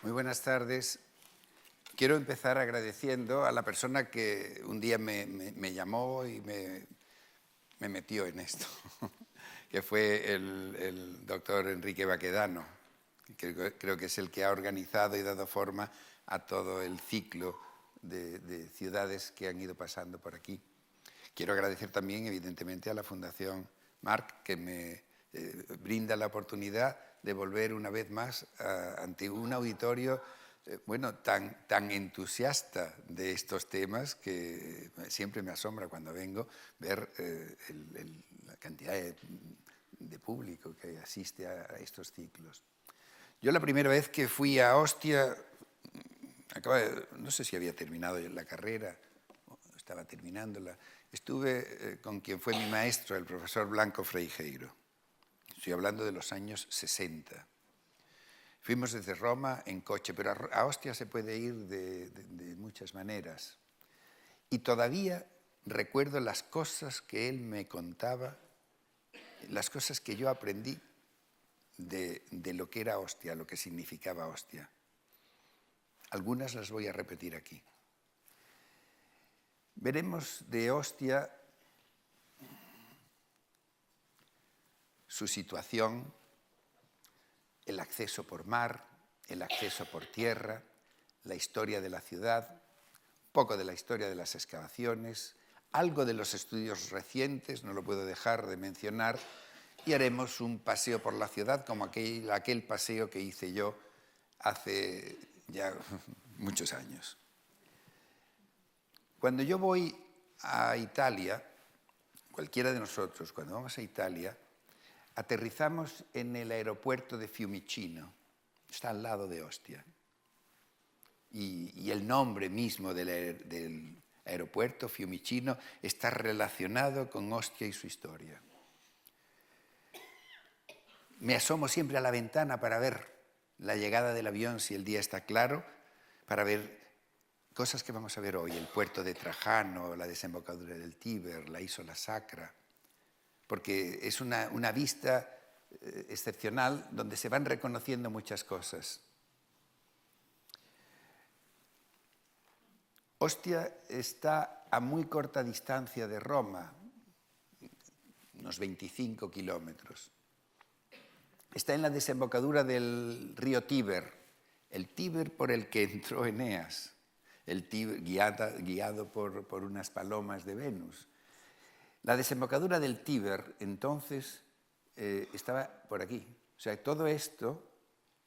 Muy buenas tardes. Quiero empezar agradeciendo a la persona que un día me llamó y me metió en esto, que fue el doctor Enrique Baquedano, que creo que es el que ha organizado y dado forma a todo el ciclo de ciudades que han ido pasando por aquí. Quiero agradecer también, evidentemente, a la Fundación Marc, que me brinda la oportunidad de volver una vez más ante un auditorio tan entusiasta de estos temas que siempre me asombra cuando vengo ver la cantidad de público que asiste a estos ciclos. Yo la primera vez que fui a Ostia, no sé si había terminado la carrera, estaba terminándola, estuve con quien fue mi maestro, el profesor Blanco Freijeiro. Estoy hablando de los años 60. Fuimos desde Roma en coche, pero a Ostia se puede ir de muchas maneras. Y todavía recuerdo las cosas que él me contaba, las cosas que yo aprendí de lo que era Ostia, lo que significaba Ostia. Algunas las voy a repetir aquí. Veremos de Ostia su situación, el acceso por mar, el acceso por tierra, la historia de la ciudad, un poco de la historia de las excavaciones, algo de los estudios recientes, no lo puedo dejar de mencionar, y haremos un paseo por la ciudad como aquel paseo que hice yo hace ya muchos años. Cuando yo voy a Italia, cualquiera de nosotros, cuando vamos a Italia, aterrizamos en el aeropuerto de Fiumicino, está al lado de Ostia. Y el nombre mismo del aeropuerto, Fiumicino, está relacionado con Ostia y su historia. Me asomo siempre a la ventana para ver la llegada del avión, si el día está claro, para ver cosas que vamos a ver hoy, el puerto de Trajano, la desembocadura del Tíber, la Isola Sacra, porque es una vista excepcional donde se van reconociendo muchas cosas. Ostia está a muy corta distancia de Roma, unos 25 kilómetros. Está en la desembocadura del río Tíber, el Tíber por el que entró Eneas, el Tíber guiado por unas palomas de Venus. La desembocadura del Tíber, entonces, estaba por aquí. O sea, todo esto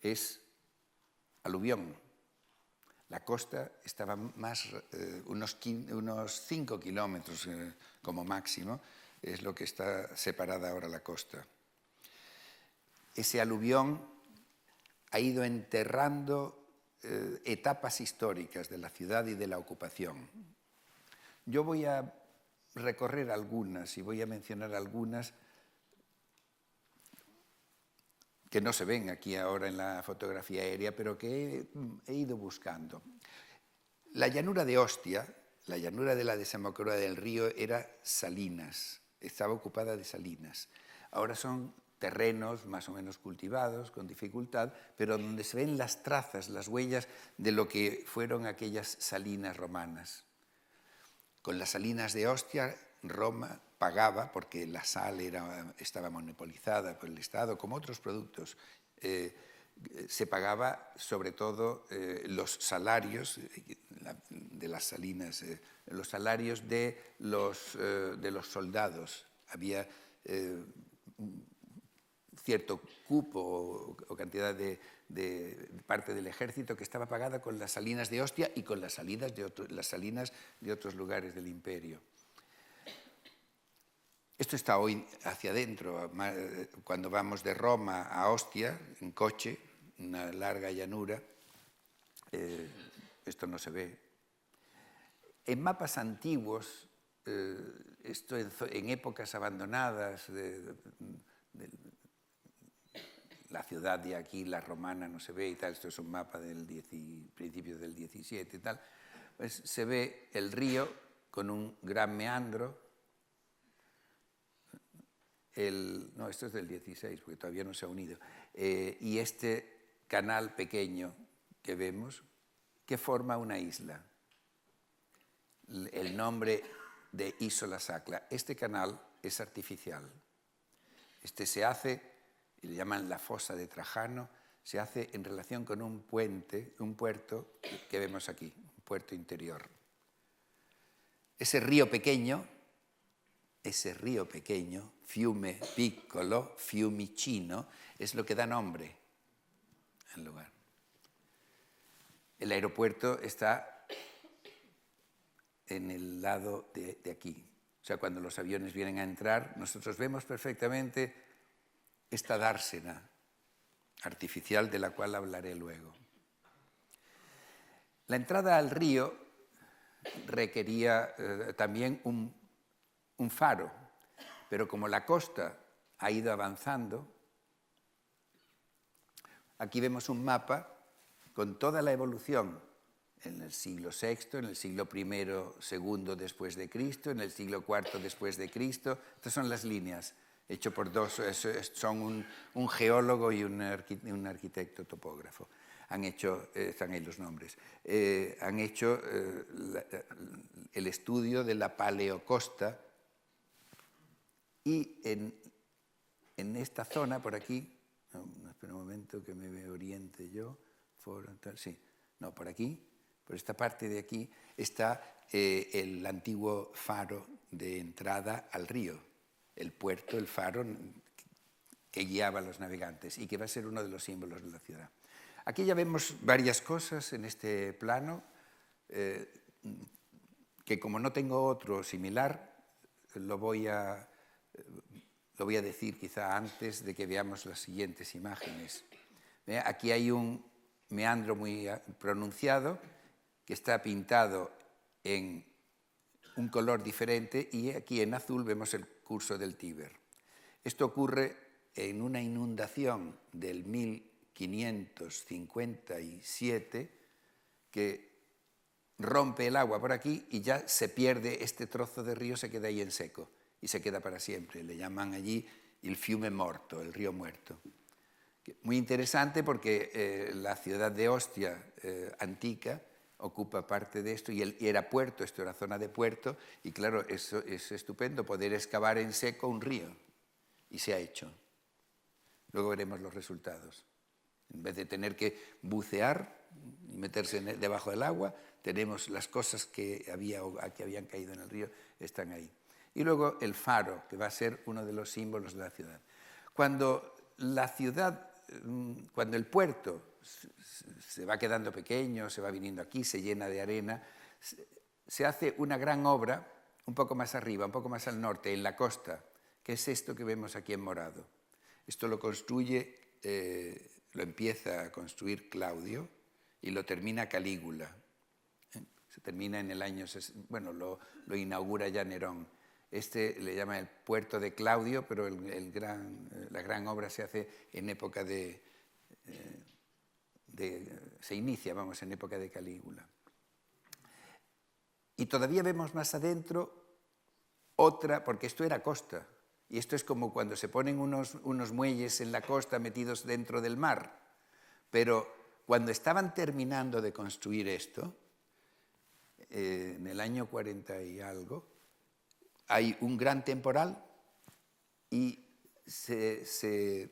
es aluvión. La costa estaba más, unos 5 kilómetros como máximo, es lo que está separada ahora la costa. Ese aluvión ha ido enterrando etapas históricas de la ciudad y de la ocupación. Yo voy a recorrer algunas y voy a mencionar algunas que no se ven aquí ahora en la fotografía aérea, pero que he ido buscando. La llanura de Ostia, la llanura de la desembocadura del río, era salinas, estaba ocupada de salinas. Ahora son terrenos más o menos cultivados, con dificultad, pero donde se ven las trazas, las huellas de lo que fueron aquellas salinas romanas. Con las salinas de Ostia, Roma pagaba, porque la sal estaba monopolizada por el Estado, como otros productos, se pagaba sobre todo los salarios de las salinas, los salarios de los soldados. Había cierto cupo o cantidad de parte del ejército que estaba pagada con las salinas de Ostia y con las salinas de otros lugares del imperio. Esto está hoy hacia adentro, cuando vamos de Roma a Ostia, en coche, una larga llanura, esto no se ve. En mapas antiguos, esto en épocas abandonadas de la ciudad de aquí, la romana, no se ve y tal, esto es un mapa del principios del 17 y tal, pues se ve el río con un gran meandro. No, esto es del 16, porque todavía no se ha unido. Y este canal pequeño que vemos que forma una isla. El nombre de Isola Sacra. Este canal es artificial. Este se hace, y le llaman la fosa de Trajano, se hace en relación con un puerto que vemos aquí, un puerto interior. Ese río pequeño, Fiume Piccolo, Fiumicino, es lo que da nombre al lugar. El aeropuerto está en el lado de aquí. O sea, cuando los aviones vienen a entrar, nosotros vemos perfectamente esta dársena artificial de la cual hablaré luego. La entrada al río requería también un faro, pero como la costa ha ido avanzando, aquí vemos un mapa con toda la evolución en el siglo VI, en el siglo I, II después de Cristo, en el siglo IV después de Cristo. Estas son las líneas, hecho por dos, son un geólogo y un arquitecto topógrafo. Han hecho, están ahí los nombres, han hecho el estudio de la paleocosta y en esta zona, por aquí, espera un momento que me oriente yo, sí, no, por aquí, por esta parte de aquí, está el antiguo faro de entrada al río, el puerto, el faro que guiaba a los navegantes y que va a ser uno de los símbolos de la ciudad. Aquí ya vemos varias cosas en este plano, que como no tengo otro similar, lo voy a decir quizá antes de que veamos las siguientes imágenes. Aquí hay un meandro muy pronunciado que está pintado en un color diferente y aquí en azul vemos el curso del Tíber. Esto ocurre en una inundación del 1557 que rompe el agua por aquí y ya se pierde este trozo de río, se queda ahí en seco y se queda para siempre. Le llaman allí el fiume morto, el río muerto. Muy interesante porque la ciudad de Ostia antica ocupa parte de esto y era puerto, esto era zona de puerto y claro, eso es estupendo, poder excavar en seco un río y se ha hecho. Luego veremos los resultados. En vez de tener que bucear y meterse debajo del agua, tenemos las cosas que habían caído en el río, están ahí. Y luego el faro, que va a ser uno de los símbolos de la ciudad. Cuando el puerto se va quedando pequeño, se va viniendo aquí, se llena de arena, se hace una gran obra un poco más arriba, un poco más al norte, en la costa, que es esto que vemos aquí en morado. Esto lo construye, lo empieza a construir Claudio y lo termina Calígula. Se termina en el año, bueno, lo inaugura ya Nerón. Este le llama el puerto de Claudio, pero la gran obra se hace en época se inicia, vamos, en época de Calígula. Y todavía vemos más adentro otra, porque esto era costa, y esto es como cuando se ponen unos muelles en la costa metidos dentro del mar. Pero cuando estaban terminando de construir esto, en el año 40 y algo, hay un gran temporal y se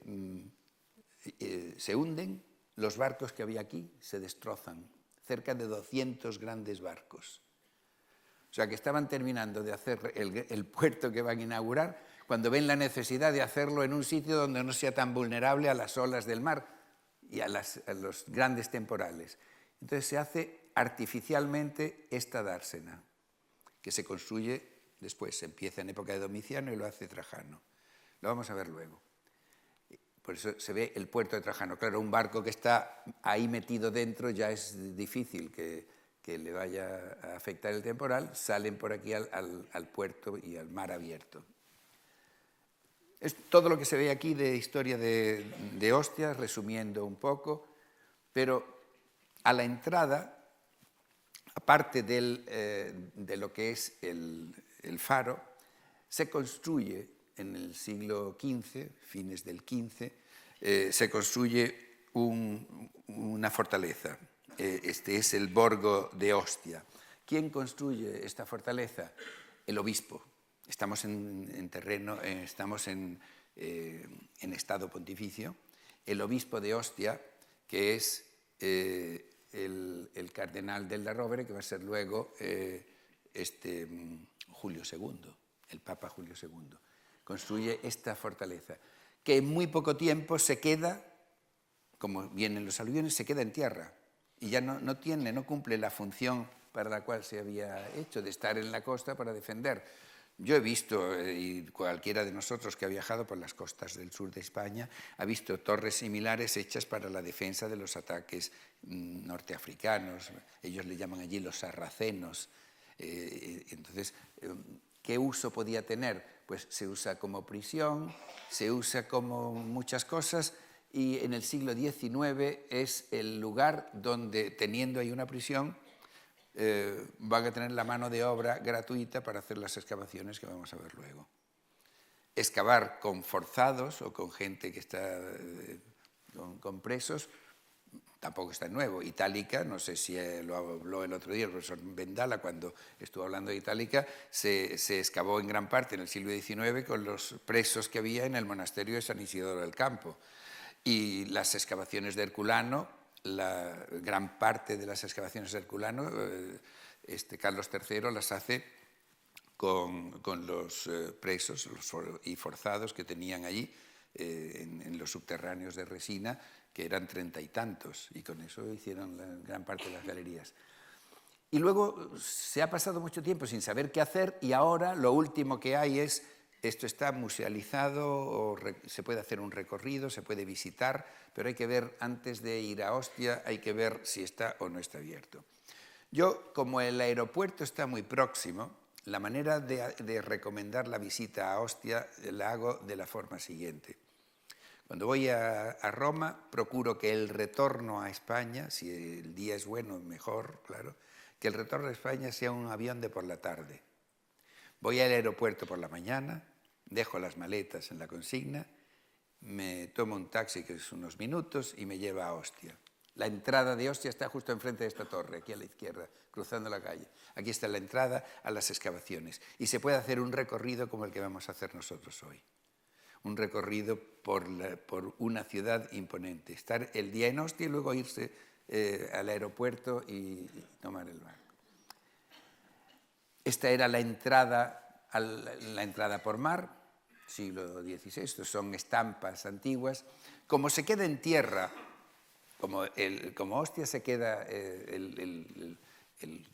hunden los barcos que había aquí, se destrozan, cerca de 200 grandes barcos. O sea que estaban terminando de hacer el puerto que van a inaugurar cuando ven la necesidad de hacerlo en un sitio donde no sea tan vulnerable a las olas del mar y a los grandes temporales. Entonces se hace artificialmente esta dársena, que se construye después, se empieza en época de Domiciano y lo hace Trajano. Lo vamos a ver luego. Por eso se ve el puerto de Trajano. Claro, un barco que está ahí metido dentro ya es difícil que le vaya a afectar el temporal. Salen por aquí al puerto y al mar abierto. Es todo lo que se ve aquí de historia de Ostia, resumiendo un poco, pero a la entrada, aparte de lo que es el faro, se construye en el siglo XV, fines del XV, se construye una fortaleza. este es el Borgo de Ostia. ¿Quién construye esta fortaleza? El obispo. Estamos en terreno, estamos en estado pontificio. El obispo de Ostia, que es el cardenal del Rovere, que va a ser luego Julio II, el Papa Julio II. Construye esta fortaleza, que en muy poco tiempo se queda, como vienen los aluviones, se queda en tierra y ya no cumple la función para la cual se había hecho, de estar en la costa para defender. Yo he visto, y cualquiera de nosotros que ha viajado por las costas del sur de España, ha visto torres similares hechas para la defensa de los ataques norteafricanos. Ellos le llaman allí los sarracenos. Entonces, ¿qué uso podía tener? Pues se usa como prisión, se usa como muchas cosas, y en el siglo XIX es el lugar donde, teniendo ahí una prisión, van a tener la mano de obra gratuita para hacer las excavaciones que vamos a ver luego. Excavar con forzados o con gente que está con presos tampoco está nuevo. Itálica, no sé si lo habló el otro día el profesor Vendala cuando estuvo hablando de Itálica, se excavó en gran parte en el siglo XIX con los presos que había en el monasterio de San Isidoro del Campo. Y las excavaciones de Herculano, la gran parte de las excavaciones de Herculano, Carlos III las hace con los presos y forzados que tenían allí en los subterráneos de Resina, que eran 30 y tantos, y con eso hicieron la gran parte de las galerías. Y luego se ha pasado mucho tiempo sin saber qué hacer, y ahora lo último que hay es, esto está musealizado, o se puede hacer un recorrido, se puede visitar, pero hay que ver, antes de ir a Ostia, hay que ver si está o no está abierto. Yo, como el aeropuerto está muy próximo, la manera de recomendar la visita a Ostia la hago de la forma siguiente. Cuando voy a Roma, procuro que el retorno a España, si el día es bueno, mejor, claro, que el retorno a España sea un avión de por la tarde. Voy al aeropuerto por la mañana, dejo las maletas en la consigna, me tomo un taxi que es unos minutos y me lleva a Ostia. La entrada de Ostia está justo enfrente de esta torre, aquí a la izquierda, cruzando la calle. Aquí está la entrada a las excavaciones. Y se puede hacer un recorrido como el que vamos a hacer nosotros hoy. Un recorrido por una ciudad imponente. Estar el día en Ostia y luego irse al aeropuerto y tomar el barco. Esta era la entrada por mar, siglo XVI. Estos son estampas antiguas. Como se queda en tierra, como Ostia se queda, el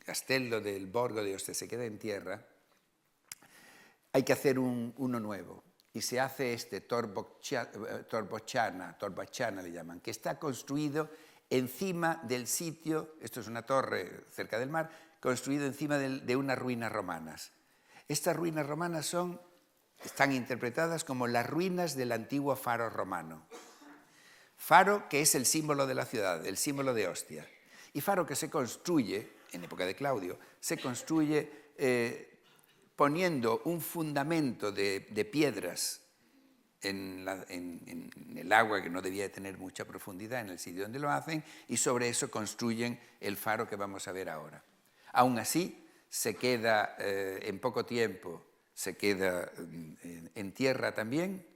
castello del Borgo de Ostia se queda en tierra, hay que hacer uno nuevo. Y se hace Torbociana le llaman, que está construido encima del sitio, esto es una torre cerca del mar, construido encima de unas ruinas romanas. Estas ruinas romanas están interpretadas como las ruinas del antiguo faro romano. Faro que es el símbolo de la ciudad, el símbolo de Ostia. Y faro que se construye, en época de Claudio, se construye poniendo un fundamento de piedras en el agua, que no debía de tener mucha profundidad en el sitio donde lo hacen, y sobre eso construyen el faro que vamos a ver ahora. Aún así, se queda en poco tiempo, se queda en tierra también,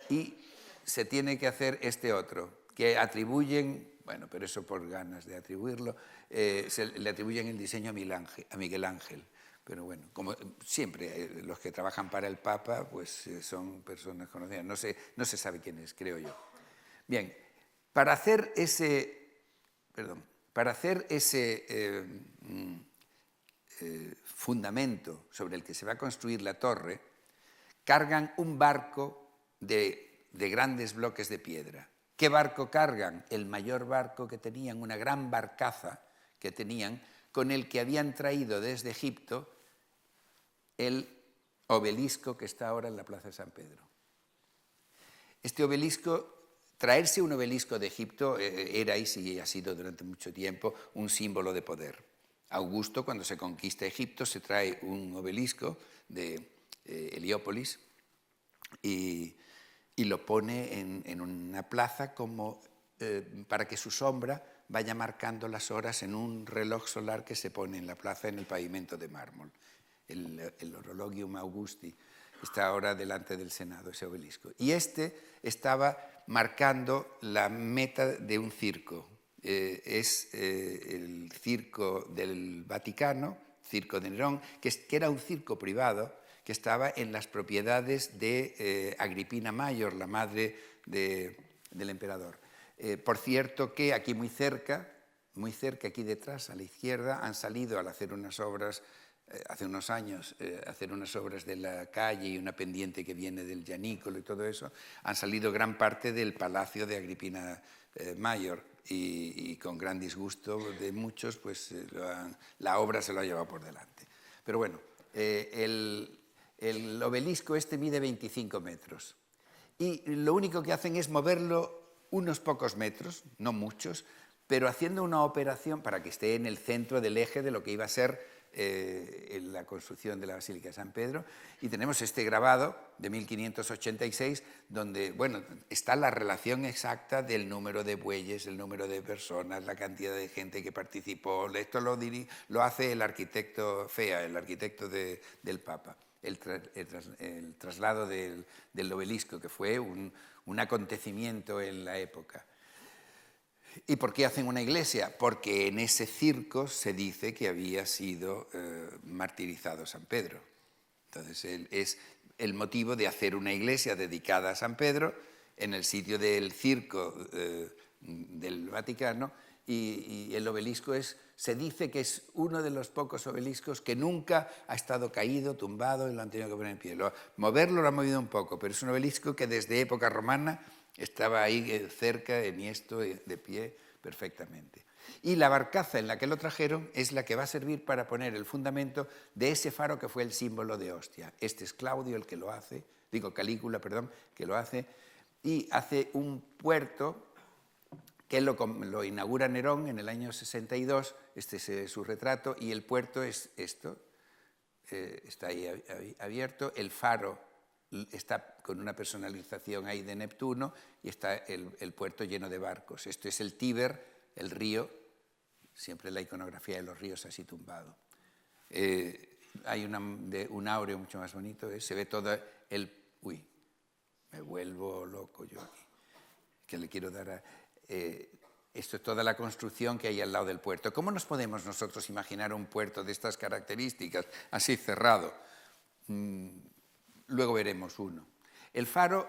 y se tiene que hacer este otro, que atribuyen, bueno, pero eso por ganas de atribuirlo, le atribuyen el diseño a Miguel Ángel. Pero bueno, como siempre, los que trabajan para el Papa pues son personas conocidas. No se sabe quién es, creo yo. Bien, para hacer ese fundamento sobre el que se va a construir la torre, cargan un barco de grandes bloques de piedra. ¿Qué barco cargan? El mayor barco que tenían, una gran barcaza que tenían, con el que habían traído desde Egipto el obelisco que está ahora en la Plaza de San Pedro. Este obelisco, traerse un obelisco de Egipto era y sigue, ha sido durante mucho tiempo un símbolo de poder. Augusto, cuando se conquista Egipto, se trae un obelisco de Heliópolis y lo pone en una plaza como para que su sombra vaya marcando las horas en un reloj solar que se pone en la plaza en el pavimento de mármol. El Orologium Augusti está ahora delante del Senado, ese obelisco. Y este estaba marcando la meta de un circo. Es el circo del Vaticano, Circo de Nerón, que era un circo privado que estaba en las propiedades de Agripina Mayor, la madre del emperador. Por cierto que aquí muy cerca, aquí detrás, a la izquierda, han salido al hacer unas obras, hace unos años, hacer unas obras de la calle y una pendiente que viene del Gianicolo y todo eso, han salido gran parte del palacio de Agripina Mayor y con gran disgusto de muchos, pues la obra se lo ha llevado por delante. Pero bueno, el obelisco este mide 25 metros y lo único que hacen es moverlo unos pocos metros, no muchos, pero haciendo una operación para que esté en el centro del eje de lo que iba a ser la construcción de la Basílica de San Pedro. Y tenemos este grabado de 1586, donde bueno, está la relación exacta del número de bueyes, el número de personas, la cantidad de gente que participó. Esto lo hace el arquitecto Fea, el arquitecto del Papa. El traslado del obelisco, que fue un acontecimiento en la época. ¿Y por qué hacen una iglesia? Porque en ese circo se dice que había sido martirizado San Pedro. Entonces es el motivo de hacer una iglesia dedicada a San Pedro en el sitio del circo del Vaticano, y el obelisco se dice que es uno de los pocos obeliscos que nunca ha estado caído, tumbado, y lo han tenido que poner en pie. Moverlo lo han movido un poco, pero es un obelisco que desde época romana estaba ahí cerca, enhiesto, de pie perfectamente. Y la barcaza en la que lo trajeron es la que va a servir para poner el fundamento de ese faro que fue el símbolo de Ostia. Este es Claudio el que lo hace, Calígula, perdón, que lo hace, y hace un puerto que lo inaugura Nerón en el año 62, este es su retrato, y el puerto es esto, está ahí abierto, el faro está con una personalización ahí de Neptuno y está el puerto lleno de barcos. Esto es el Tíber, el río, siempre la iconografía de los ríos así tumbado. Hay un áureo mucho más bonito, se ve todo el... Uy, me vuelvo loco yo aquí, que le quiero dar a... esto es toda la construcción que hay al lado del puerto. ¿Cómo nos podemos nosotros imaginar un puerto de estas características, así cerrado? Luego veremos uno. El faro,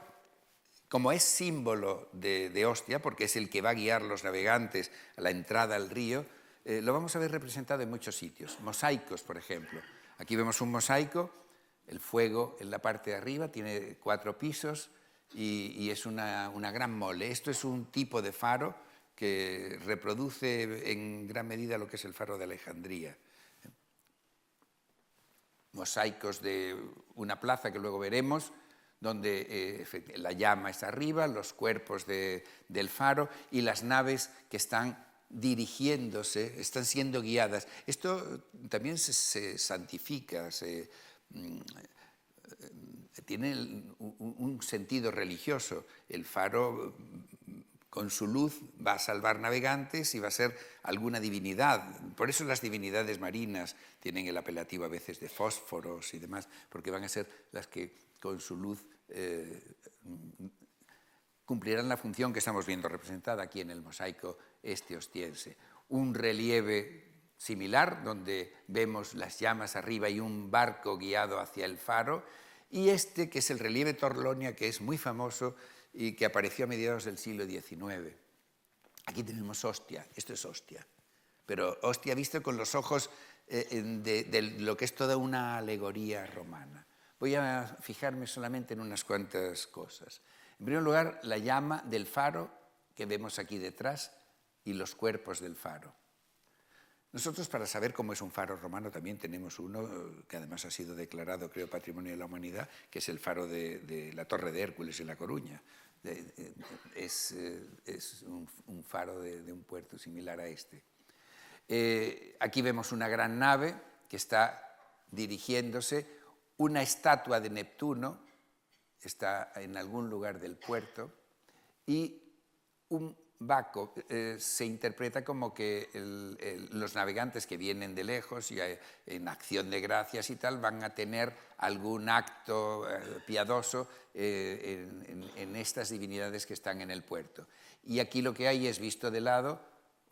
como es símbolo de Ostia, porque es el que va a guiar los navegantes a la entrada al río, lo vamos a ver representado en muchos sitios. Mosaicos, por ejemplo. Aquí vemos un mosaico, el fuego en la parte de arriba, tiene 4 pisos y es una gran mole. Esto es un tipo de faro que reproduce en gran medida lo que es el faro de Alejandría. Mosaicos de una plaza que luego veremos, donde la llama está arriba, los cuerpos del faro y las naves que están dirigiéndose, están siendo guiadas. Esto también se santifica, tiene un sentido religioso. El faro, con su luz, va a salvar navegantes y va a ser alguna divinidad. Por eso las divinidades marinas tienen el apelativo a veces de fósforos y demás, porque van a ser las que con su luz cumplirán la función que estamos viendo representada aquí en el mosaico este ostiense. Un relieve similar, donde vemos las llamas arriba y un barco guiado hacia el faro, y este que es el relieve Torlonia, que es muy famoso y que apareció a mediados del siglo XIX. Aquí tenemos Ostia, esto es Ostia, pero Ostia visto con los ojos de lo que es toda una alegoría romana. Voy a fijarme solamente en unas cuantas cosas. En primer lugar, la llama del faro que vemos aquí detrás y los cuerpos del faro. Nosotros, para saber cómo es un faro romano, también tenemos uno que además ha sido declarado, creo, Patrimonio de la Humanidad, que es el faro de la Torre de Hércules en La Coruña. Es un faro de un puerto similar a este. Aquí vemos una gran nave que está dirigiéndose, una estatua de Neptuno está en algún lugar del puerto y un Baco se interpreta como que los navegantes que vienen de lejos y en acción de gracias y tal van a tener algún acto piadoso en estas divinidades que están en el puerto. Y aquí lo que hay es visto de lado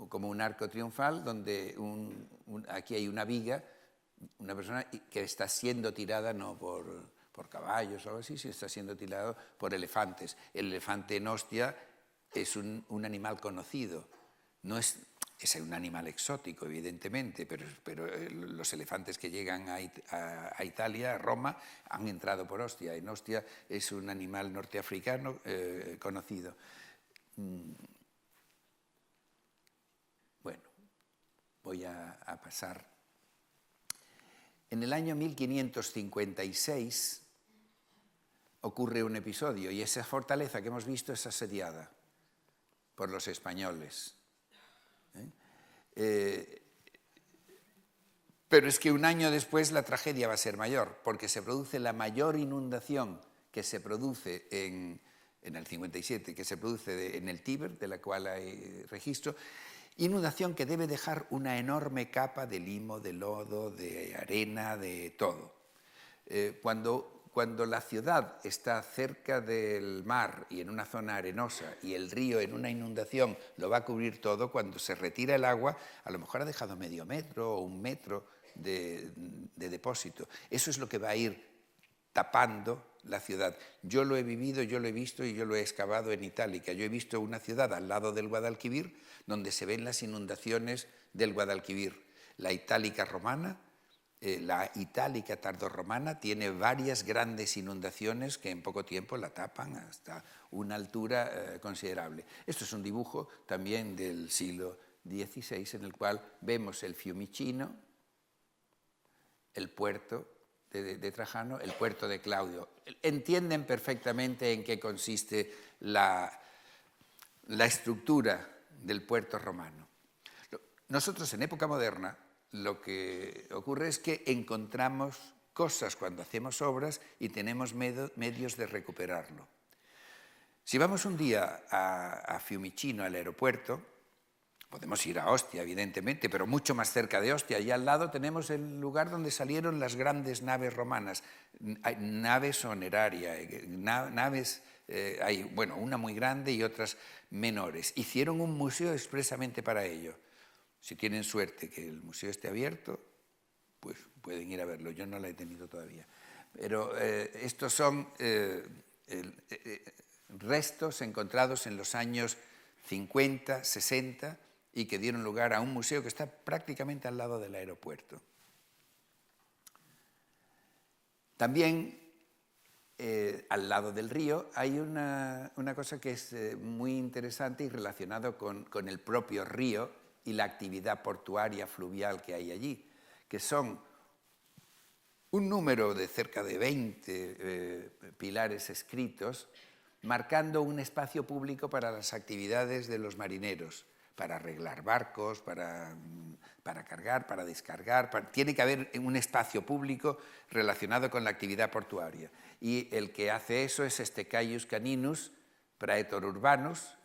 como un arco triunfal donde aquí hay una viga, una persona que está siendo tirada no por caballos o algo así, sino está siendo tirada por elefantes. El elefante en Ostia es un animal conocido, no es un animal exótico, evidentemente, pero los elefantes que llegan a Italia, a Roma, han entrado por Ostia. En Ostia es un animal norteafricano conocido. Bueno, voy a pasar. En el año 1556 ocurre un episodio y esa fortaleza que hemos visto es asediada por los españoles. Pero es que un año después la tragedia va a ser mayor, porque se produce la mayor inundación que se produce en el 57, que se produce en el Tíber, de la cual hay registro, inundación que debe dejar una enorme capa de limo, de lodo, de arena, de todo. Cuando la ciudad está cerca del mar y en una zona arenosa y el río en una inundación lo va a cubrir todo, cuando se retira el agua, a lo mejor ha dejado medio metro o un metro de depósito. Eso es lo que va a ir tapando la ciudad. Yo lo he vivido, yo lo he visto y yo lo he excavado en Itálica. Yo he visto una ciudad al lado del Guadalquivir donde se ven las inundaciones del Guadalquivir. La Itálica romana, la Itálica tardorromana tiene varias grandes inundaciones que en poco tiempo la tapan hasta una altura considerable. Esto es un dibujo también del siglo XVI en el cual vemos el Fiumicino, el puerto de Trajano, el puerto de Claudio. Entienden perfectamente en qué consiste la estructura del puerto romano. Nosotros en época moderna lo que ocurre es que encontramos cosas cuando hacemos obras y tenemos medios de recuperarlo. Si vamos un día a Fiumicino, al aeropuerto, podemos ir a Ostia, evidentemente, pero mucho más cerca de Ostia. Y al lado tenemos el lugar donde salieron las grandes naves romanas, naves honerarias, naves, hay, bueno, una muy grande y otras menores. Hicieron un museo expresamente para ello. Si tienen suerte que el museo esté abierto, pues pueden ir a verlo. Yo no la he tenido todavía. Pero estos son restos encontrados en los años 50, 60 y que dieron lugar a un museo que está prácticamente al lado del aeropuerto. También al lado del río hay una cosa que es muy interesante y relacionado con el propio río y la actividad portuaria fluvial que hay allí, que son un número de cerca de 20 pilares escritos marcando un espacio público para las actividades de los marineros, para arreglar barcos, para cargar, para descargar. Tiene que haber un espacio público relacionado con la actividad portuaria. Y el que hace eso es Caius Caninus, praetor urbanus,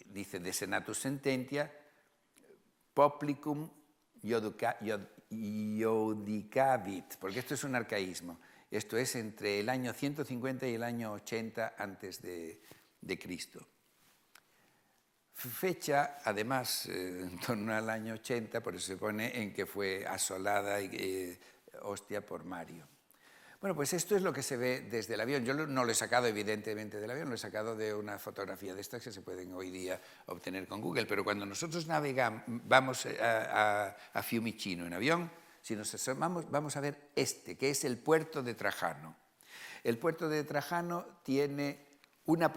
dice de senatus sententia, poplicum iudicavit, porque esto es un arcaísmo. Esto es entre el año 150 y el año 80 antes de Cristo. Fecha, además, en torno al año 80, por eso se pone en que fue asolada Ostia por Mario. Bueno, pues esto es lo que se ve desde el avión. Yo no lo he sacado evidentemente del avión, lo he sacado de una fotografía de estas que se pueden hoy día obtener con Google, pero cuando nosotros navegamos, vamos a Fiumicino en avión, si nos asomamos, vamos a ver que es el puerto de Trajano. El puerto de Trajano tenía una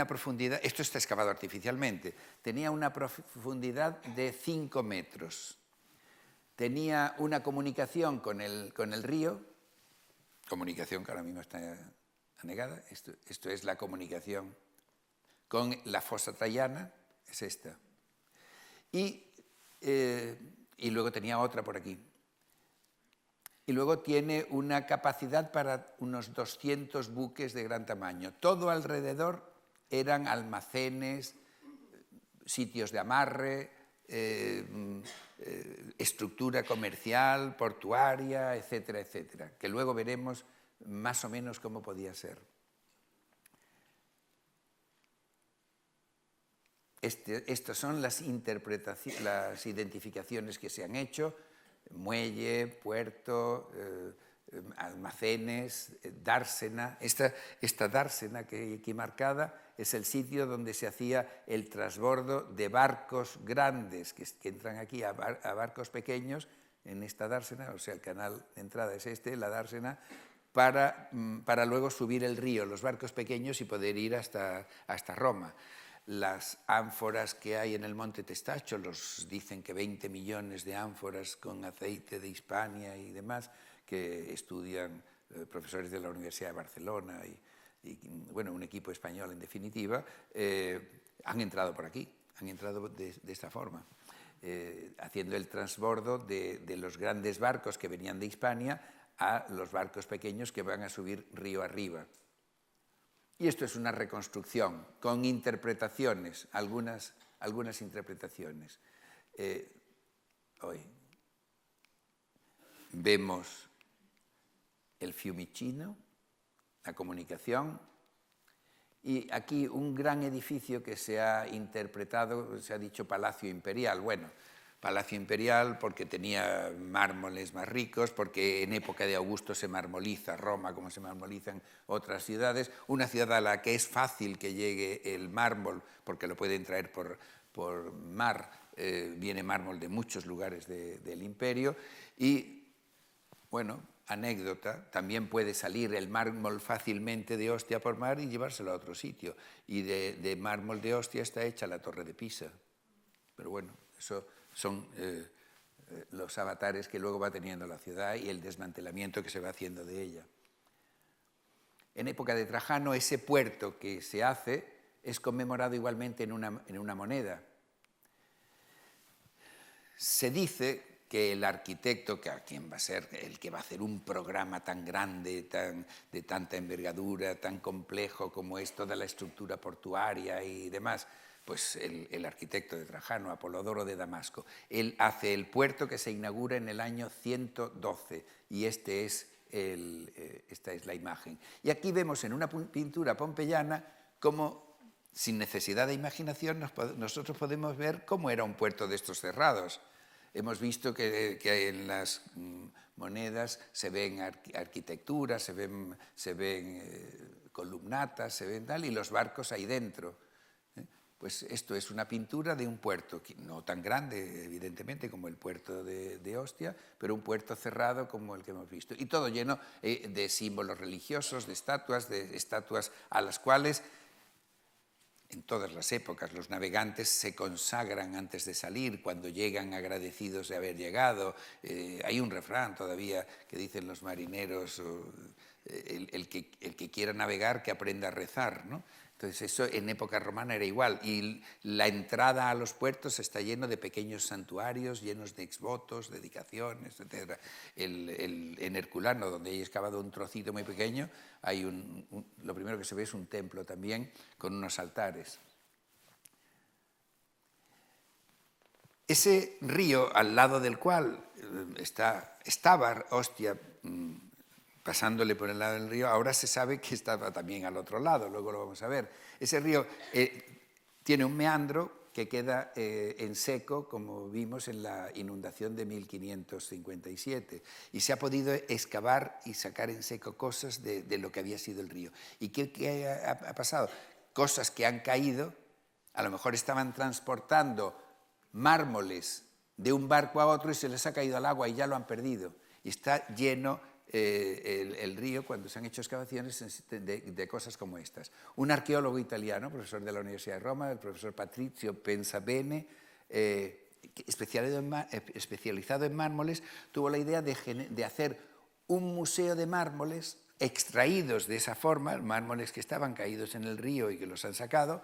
profundidad, esto está excavado artificialmente, tenía una profundidad de 5 metros. Tenía una comunicación con el río, comunicación que ahora mismo está anegada, esto es la comunicación con la fosa Traiana, es esta. Y luego tenía otra por aquí. Y luego tiene una capacidad para unos 200 buques de gran tamaño. Todo alrededor eran almacenes, sitios de amarre, estructura comercial, portuaria, etcétera, etcétera, que luego veremos más o menos cómo podía ser. Estas son las identificaciones que se han hecho: muelle, puerto, almacenes, dársena. Esta dársena que hay aquí marcada es el sitio donde se hacía el transbordo de barcos grandes que entran aquí a barcos pequeños en esta dársena, o sea, el canal de entrada es la dársena, para luego subir el río, los barcos pequeños, y poder ir hasta Roma. Las ánforas que hay en el Monte Testacho, dicen que 20 millones de ánforas con aceite de Hispania y demás, que estudian profesores de la Universidad de Barcelona y bueno, un equipo español en definitiva, han entrado por aquí, han entrado de esta forma, haciendo el transbordo de los grandes barcos que venían de Hispania a los barcos pequeños que van a subir río arriba. Y esto es una reconstrucción con interpretaciones, algunas interpretaciones. Hoy vemos el Fiumicino, la comunicación, y aquí un gran edificio que se ha interpretado, se ha dicho Palacio Imperial. Bueno, Palacio Imperial porque tenía mármoles más ricos, porque en época de Augusto se marmoliza Roma como se marmolizan otras ciudades, una ciudad a la que es fácil que llegue el mármol porque lo pueden traer por mar, viene mármol de muchos lugares del imperio, y bueno, anécdota, también puede salir el mármol fácilmente de Ostia por mar y llevárselo a otro sitio, y de mármol de Ostia está hecha la Torre de Pisa, pero bueno, eso son los avatares que luego va teniendo la ciudad y el desmantelamiento que se va haciendo de ella. En época de Trajano, ese puerto que se hace es conmemorado igualmente en una moneda. Se dice que el arquitecto, quien va a ser el que va a hacer un programa tan grande, de tanta envergadura, tan complejo como es toda la estructura portuaria y demás, pues el arquitecto de Trajano, Apolodoro de Damasco, él hace el puerto que se inaugura en el año 112 y esta es la imagen. Y aquí vemos en una pintura pompeyana cómo, sin necesidad de imaginación, nosotros podemos ver cómo era un puerto de estos cerrados. Hemos visto que en las monedas se ven arquitecturas, se ven columnatas, se ven tal, y los barcos ahí dentro. Pues esto es una pintura de un puerto, no tan grande, evidentemente, como el puerto de Ostia, pero un puerto cerrado como el que hemos visto. Y todo lleno de símbolos religiosos, de estatuas a las cuales, en todas las épocas, los navegantes se consagran antes de salir, cuando llegan agradecidos de haber llegado. Hay un refrán todavía que dicen los marineros, el que quiera navegar, que aprenda a rezar, ¿no? Entonces eso en época romana era igual, y la entrada a los puertos está lleno de pequeños santuarios, llenos de exvotos, dedicaciones, etc. En Herculano, donde hay excavado un trocito muy pequeño, hay lo primero que se ve es un templo también con unos altares. Ese río al lado del cual estaba Ostia, pasándole por el lado del río, ahora se sabe que estaba también al otro lado, luego lo vamos a ver. Ese río tiene un meandro que queda en seco, como vimos en la inundación de 1557, y se ha podido excavar y sacar en seco cosas de lo que había sido el río. ¿Y qué ha pasado? Cosas que han caído, a lo mejor estaban transportando mármoles de un barco a otro y se les ha caído al agua y ya lo han perdido. Y está lleno el río, cuando se han hecho excavaciones, de cosas como estas. Un arqueólogo italiano, profesor de la Universidad de Roma, el profesor Patrizio Pensabene, especializado en mármoles, tuvo la idea de hacer un museo de mármoles extraídos de esa forma, mármoles que estaban caídos en el río y que los han sacado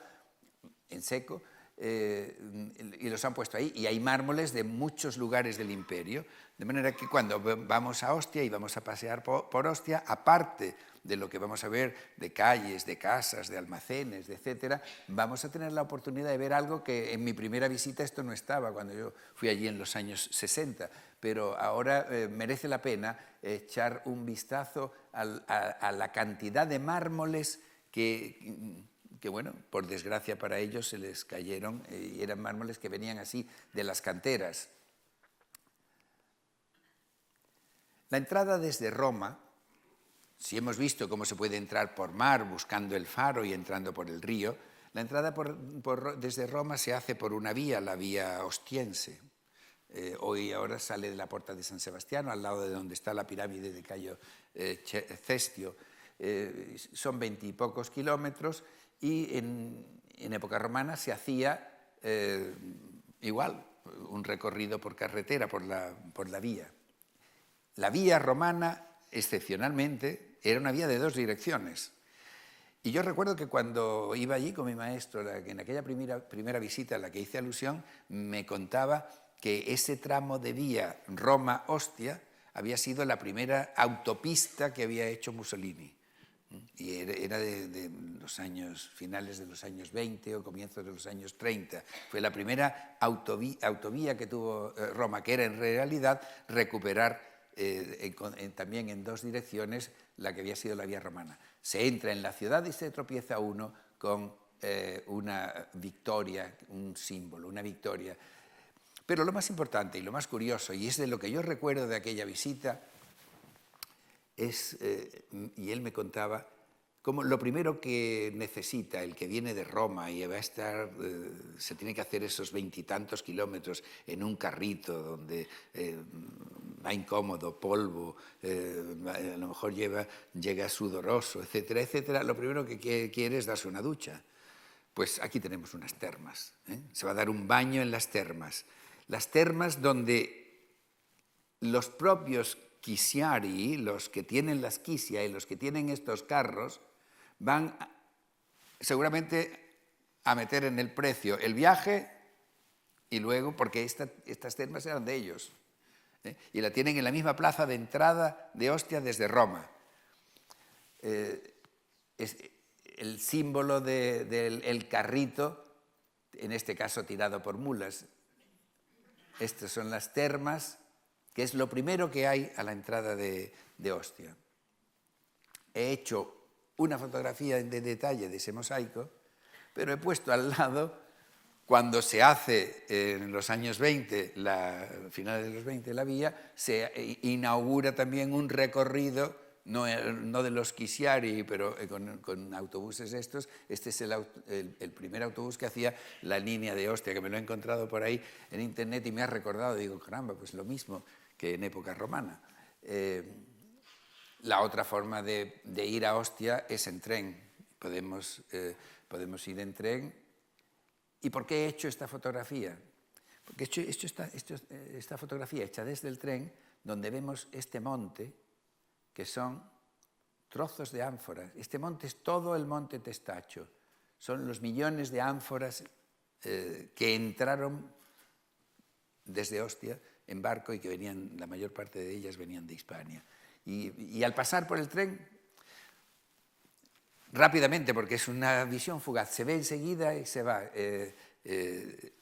en seco, y los han puesto ahí. Y hay mármoles de muchos lugares del imperio, de manera que cuando vamos a Ostia y vamos a pasear por Ostia, aparte de lo que vamos a ver de calles, de casas, de almacenes, etcétera, vamos a tener la oportunidad de ver algo que en mi primera visita esto no estaba, cuando yo fui allí en los años 60, pero ahora merece la pena echar un vistazo a la cantidad de mármoles que, bueno, por desgracia para ellos se les cayeron y eran mármoles que venían así de las canteras. La entrada desde Roma, si hemos visto cómo se puede entrar por mar buscando el faro y entrando por el río, la entrada desde Roma se hace por una vía, la vía ostiense. Hoy ahora sale de la Porta de San Sebastiano, al lado de donde está la pirámide de Cayo Cestio. Son 20 y pocos kilómetros y en época romana se hacía igual, un recorrido por carretera, por la vía. La vía romana, excepcionalmente, era una vía de 2 direcciones. Y yo recuerdo que cuando iba allí con mi maestro, en aquella primera visita a la que hice alusión, me contaba que ese tramo de vía Roma-Ostia había sido la primera autopista que había hecho Mussolini. Y era de los años finales de los años 20 o comienzos de los años 30. Fue la primera autovía que tuvo Roma, que era en realidad recuperar también en 2 direcciones la que había sido la vía romana. Se entra en la ciudad y se tropieza uno con una victoria, un símbolo, una victoria. Pero lo más importante y lo más curioso, y es de lo que yo recuerdo de aquella visita, es, y él me contaba, como lo primero que necesita el que viene de Roma y va a estar, se tiene que hacer esos 20 y tantos kilómetros en un carrito donde va incómodo, polvo, a lo mejor llega sudoroso, etcétera, etcétera, lo primero que quiere es darse una ducha. Pues aquí tenemos unas termas, se va a dar un baño en las termas. Las termas donde los propios quisiari, los que tienen las quisia y los que tienen estos carros, van seguramente a meter en el precio el viaje y luego, porque estas termas eran de ellos, y la tienen en la misma plaza de entrada de Ostia desde Roma. Es el símbolo del carrito, en este caso tirado por mulas. Estas son las termas, que es lo primero que hay a la entrada de Ostia. He hecho una fotografía de detalle de ese mosaico, pero he puesto al lado, cuando se hace en los años 20, finales de los 20, la vía, se inaugura también un recorrido, no de los Quisiari, pero con autobuses estos. Este es el primer autobús que hacía la línea de Ostia, que me lo he encontrado por ahí en internet y me ha recordado, digo, caramba, pues lo mismo que en época romana. La otra forma de ir a Ostia es en tren. Podemos ir en tren. ¿Y por qué he hecho esta fotografía? Porque he hecho esta fotografía hecha desde el tren, donde vemos este monte, que son trozos de ánforas. Este monte es todo el monte Testacho. Son los millones de ánforas que entraron desde Ostia en barco y que venían, la mayor parte de ellas venían de Hispania. Y al pasar por el tren, rápidamente, porque es una visión fugaz, se ve enseguida y se va.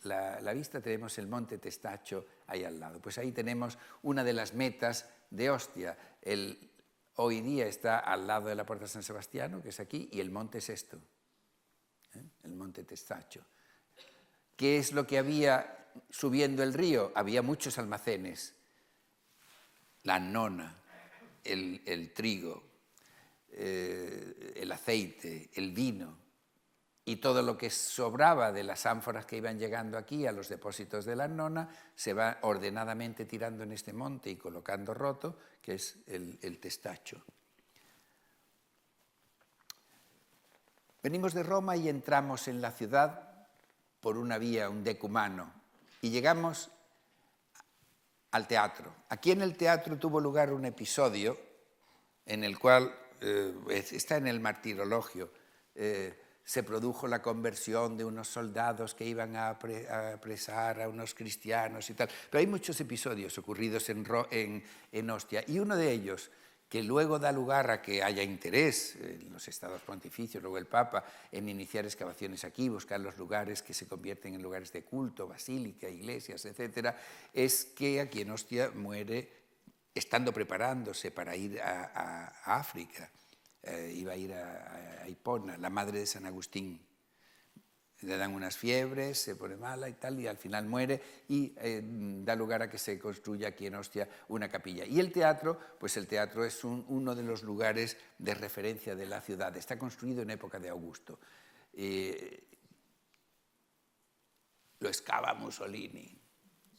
La vista, tenemos el monte Testacho ahí al lado. Pues ahí tenemos una de las metas de Ostia. Hoy día está al lado de la Puerta de San Sebastiano, que es aquí, y el monte es esto, el monte Testacho. ¿Qué es lo que había subiendo el río? Había muchos almacenes, la annona, el trigo, el aceite, el vino y todo lo que sobraba de las ánforas que iban llegando aquí a los depósitos de la annona se va ordenadamente tirando en este monte y colocando roto, que es el Testacho. Venimos de Roma y entramos en la ciudad por una vía, un decumano, y llegamos al teatro. Aquí en el teatro tuvo lugar un episodio en el cual está en el martirologio. se produjo la conversión de unos soldados que iban a apresar a unos cristianos y tal. Pero hay muchos episodios ocurridos en Ostia, y uno de ellos, que luego da lugar a que haya interés en los estados pontificios, luego el Papa, en iniciar excavaciones aquí, buscar los lugares que se convierten en lugares de culto, basílica, iglesias, etc., es que aquí en Ostia muere, estando preparándose para ir a África, iba a ir a Hipona, la madre de San Agustín. Le dan unas fiebres, se pone mala y tal, y al final muere, y da lugar a que se construya aquí en Ostia una capilla. Y el teatro, pues el teatro es uno de los lugares de referencia de la ciudad. Está construido en época de Augusto. Lo excava Mussolini.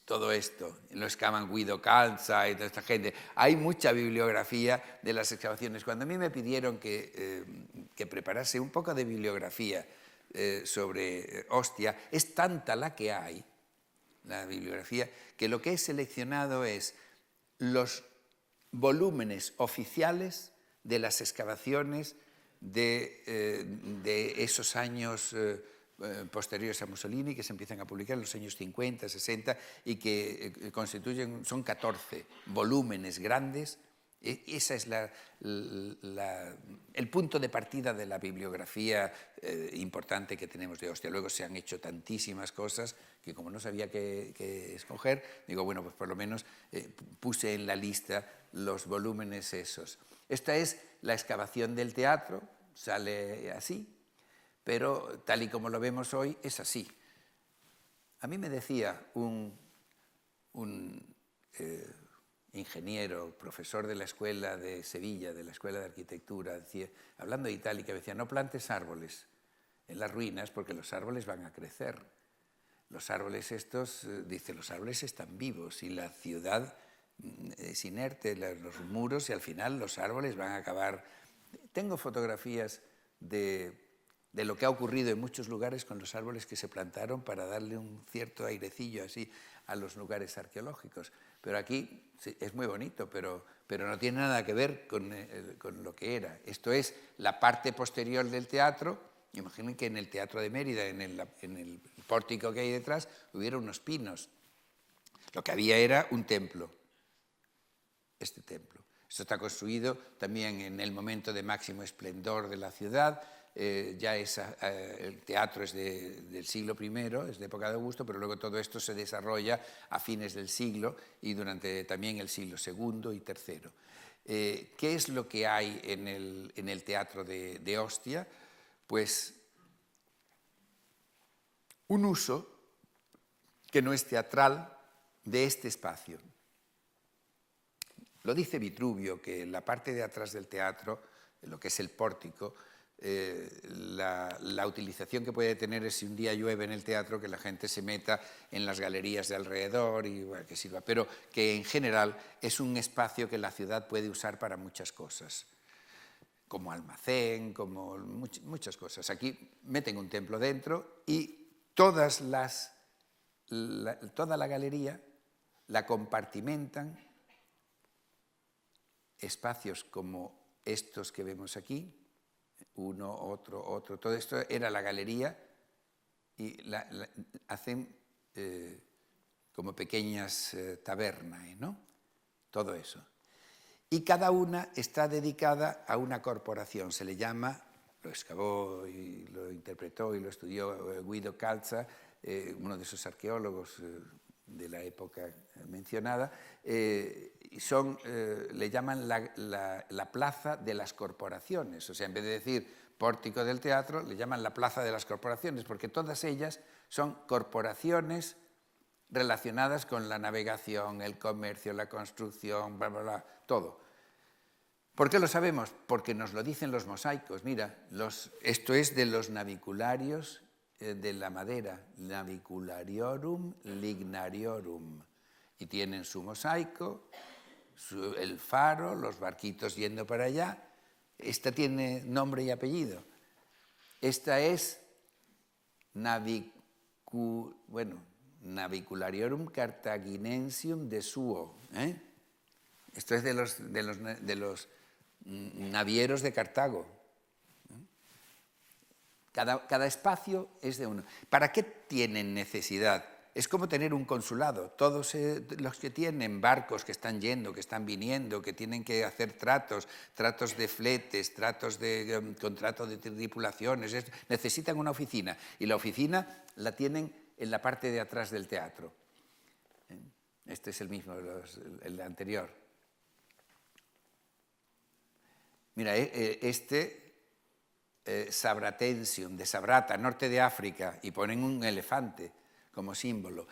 Todo esto, lo excavan Guido Calza y toda esta gente. Hay mucha bibliografía de las excavaciones. Cuando a mí me pidieron que preparase un poco de bibliografía sobre Ostia, es tanta la que hay, la bibliografía, que lo que he seleccionado es los volúmenes oficiales de las excavaciones de esos años posteriores a Mussolini, que se empiezan a publicar en los años 50, 60, y que constituyen, son 14 volúmenes grandes. Ese es el punto de partida de la bibliografía importante que tenemos de Ostia. Luego se han hecho tantísimas cosas que, como no sabía qué escoger, digo, bueno, pues por lo menos puse en la lista los volúmenes esos. Esta es la excavación del teatro, sale así, pero tal y como lo vemos hoy, es así. A mí me decía un ingeniero, profesor de la escuela de Sevilla, de la escuela de arquitectura, decía, hablando de Itálica, decía, no plantes árboles en las ruinas porque los árboles van a crecer. Los árboles estos, dice, los árboles están vivos y la ciudad es inerte, los muros, y al final los árboles van a acabar. Tengo fotografías de lo que ha ocurrido en muchos lugares con los árboles que se plantaron para darle un cierto airecillo así a los lugares arqueológicos. Pero aquí sí, es muy bonito, pero no tiene nada que ver con lo que era. Esto es la parte posterior del teatro. Imaginen que en el Teatro de Mérida, en el pórtico que hay detrás, hubiera unos pinos. Lo que había era un templo, este templo. Esto está construido también en el momento de máximo esplendor de la ciudad. Ya el teatro es del siglo I, es de época de Augusto, pero luego todo esto se desarrolla a fines del siglo y durante también el siglo II y III. ¿Qué es lo que hay en el teatro de Ostia? Pues un uso que no es teatral de este espacio. Lo dice Vitruvio, que en la parte de atrás del teatro, en lo que es el pórtico, la utilización que puede tener es si un día llueve en el teatro, que la gente se meta en las galerías de alrededor y bueno, que sirva, pero que en general es un espacio que la ciudad puede usar para muchas cosas, como almacén, como muchas cosas. Aquí meten un templo dentro y toda la galería la compartimentan, espacios como estos que vemos aquí, uno, otro, todo esto era la galería, y hacen como pequeñas tabernas, ¿no? Todo eso. Y cada una está dedicada a una corporación, se le llama, lo excavó y lo interpretó y lo estudió Guido Calza, uno de esos arqueólogos de la época mencionada, le llaman la plaza de las corporaciones. O sea, en vez de decir pórtico del teatro, le llaman la plaza de las corporaciones, porque todas ellas son corporaciones relacionadas con la navegación, el comercio, la construcción, bla, bla, bla, todo. ¿Por qué lo sabemos? Porque nos lo dicen los mosaicos. Mira, esto es de los navicularios de la madera, naviculariorum lignariorum, y tienen su mosaico, el faro, los barquitos yendo para allá. Esta tiene nombre y apellido. Esta es Naviculariorum Cartaginensium de Suo. Esto es de los navieros de Cartago. Cada espacio es de uno. ¿Para qué tienen necesidad? Es como tener un consulado. Todos los que tienen barcos que están yendo, que están viniendo, que tienen que hacer tratos de fletes, contratos de tripulaciones, necesitan una oficina. Y la oficina la tienen en la parte de atrás del teatro. Este es el mismo, el anterior. Mira, Sabratensium, de Sabrata, norte de África, y ponen un elefante como símbolo.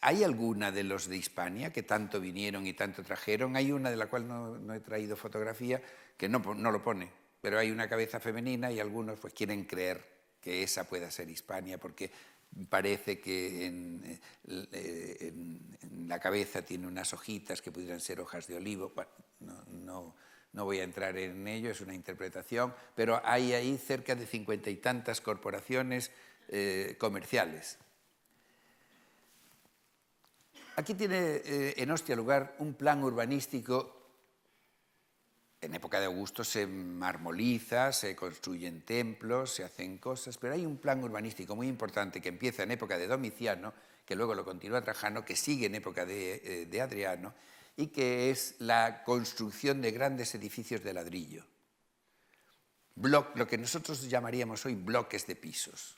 ¿Hay alguna de los de Hispania que tanto vinieron y tanto trajeron? Hay una de la cual no he traído fotografía que no lo pone, pero hay una cabeza femenina y algunos pues quieren creer que esa pueda ser Hispania porque parece que en la cabeza tiene unas hojitas que pudieran ser hojas de olivo. Bueno, no voy a entrar en ello, es una interpretación, pero hay ahí cerca de 50 y tantas corporaciones comerciales. Aquí tiene en Ostia lugar un plan urbanístico. En época de Augusto se marmoliza, se construyen templos, se hacen cosas, pero hay un plan urbanístico muy importante que empieza en época de Domiciano, que luego lo continúa Trajano, que sigue en época de Adriano, y que es la construcción de grandes edificios de ladrillo. Lo que nosotros llamaríamos hoy bloques de pisos.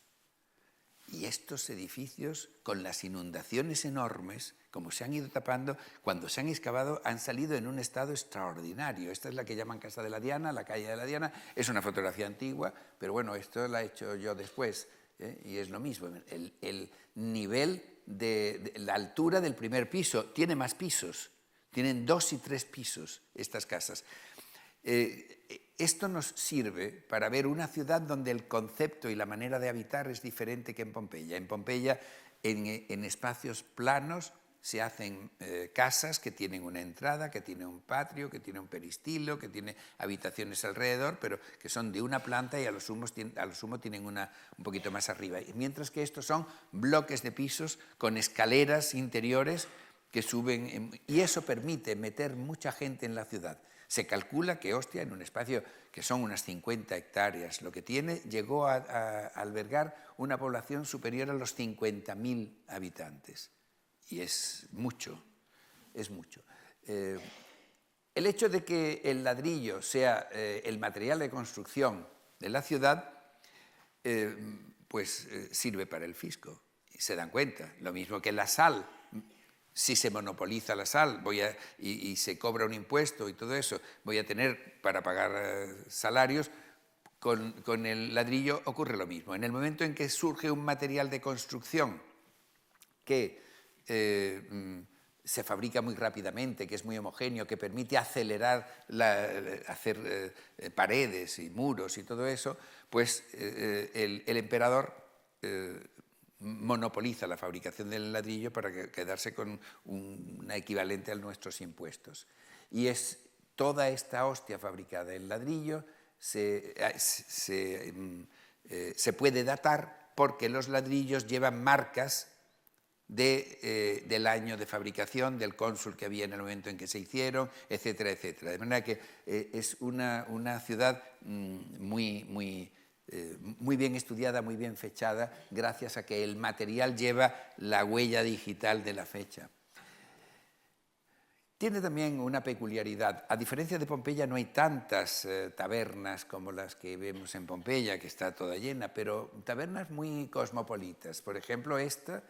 Y estos edificios, con las inundaciones enormes, como se han ido tapando, cuando se han excavado han salido en un estado extraordinario. Esta es la que llaman Casa de la Diana, la calle de la Diana. Es una fotografía antigua, pero bueno, esto la he hecho yo después, y es lo mismo. El nivel de la altura del primer piso tiene más pisos. Tienen 2 y 3 pisos estas casas. Esto nos sirve para ver una ciudad donde el concepto y la manera de habitar es diferente que en Pompeya. En Pompeya, en espacios planos, se hacen casas que tienen una entrada, que tiene un patio, que tiene un peristilo, que tiene habitaciones alrededor, pero que son de una planta y a lo sumo tienen un poquito más arriba. Mientras que estos son bloques de pisos con escaleras interiores que suben, y eso permite meter mucha gente en la ciudad. Se calcula que Ostia, en un espacio que son unas 50 hectáreas, lo que tiene, llegó a albergar una población superior a los 50.000 habitantes. Y es mucho, es mucho. El hecho de que el ladrillo sea el material de construcción de la ciudad, pues sirve para el fisco. Y se dan cuenta, lo mismo que la sal. Si se monopoliza la sal y se cobra un impuesto y todo eso, voy a tener para pagar salarios. Con el ladrillo ocurre lo mismo. En el momento en que surge un material de construcción que se fabrica muy rápidamente, que es muy homogéneo, que permite acelerar, hacer paredes y muros y todo eso, pues el emperador monopoliza la fabricación del ladrillo para quedarse con una equivalente a nuestros impuestos. Y es toda esta Ostia fabricada en ladrillo se puede datar porque los ladrillos llevan marcas del año de fabricación, del cónsul que había en el momento en que se hicieron, etcétera, etcétera. De manera que es una ciudad muy bien estudiada, muy bien fechada, gracias a que el material lleva la huella digital de la fecha. Tiene también una peculiaridad. A diferencia de Pompeya no hay tantas tabernas como las que vemos en Pompeya, que está toda llena, pero tabernas muy cosmopolitas. Por ejemplo, esto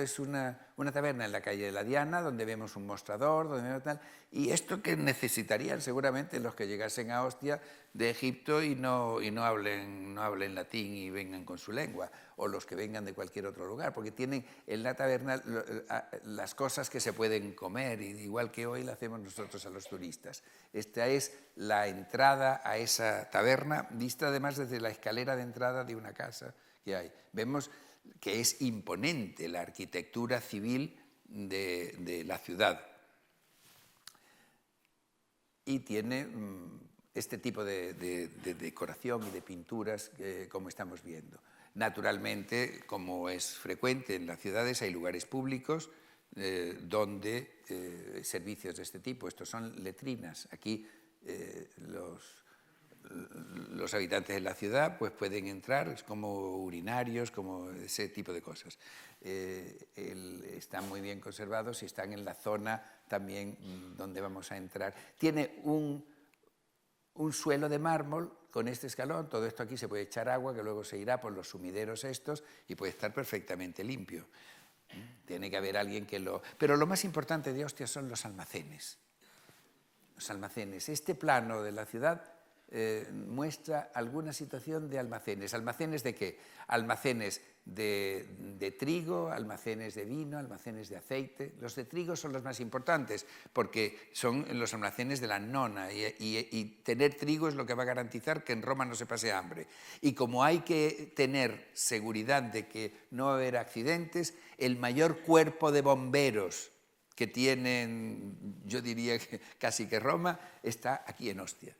es una taberna en la calle de la Diana, donde vemos un mostrador, donde vemos tal, y esto que necesitarían seguramente los que llegasen a Ostia de Egipto y no hablen latín y vengan con su lengua, o los que vengan de cualquier otro lugar, porque tienen en la taberna las cosas que se pueden comer, igual que hoy la hacemos nosotros a los turistas. Esta es la entrada a esa taberna, vista además desde la escalera de entrada de una casa que hay. Vemos que es imponente la arquitectura civil de la ciudad. Y tiene este tipo de decoración y de pinturas como estamos viendo. Naturalmente, como es frecuente en las ciudades, hay lugares públicos donde servicios de este tipo, estos son letrinas. Aquí los habitantes de la ciudad pues pueden entrar, es como urinarios, como ese tipo de cosas. Están muy bien conservados y están en la zona también donde vamos a entrar. Tiene un suelo de mármol con este escalón, todo esto aquí se puede echar agua que luego se irá por los sumideros estos y puede estar perfectamente limpio. Tiene que haber alguien que lo... Pero lo más importante de Ostia son los almacenes. Los almacenes. Este plano de la ciudad muestra alguna situación de almacenes. ¿Almacenes de qué? Almacenes de trigo, almacenes de vino, almacenes de aceite. Los de trigo son los más importantes porque son los almacenes de la nona y tener trigo es lo que va a garantizar que en Roma no se pase hambre. Y como hay que tener seguridad de que no va a haber accidentes, el mayor cuerpo de bomberos que tienen, yo diría que casi que Roma, está aquí en Ostia.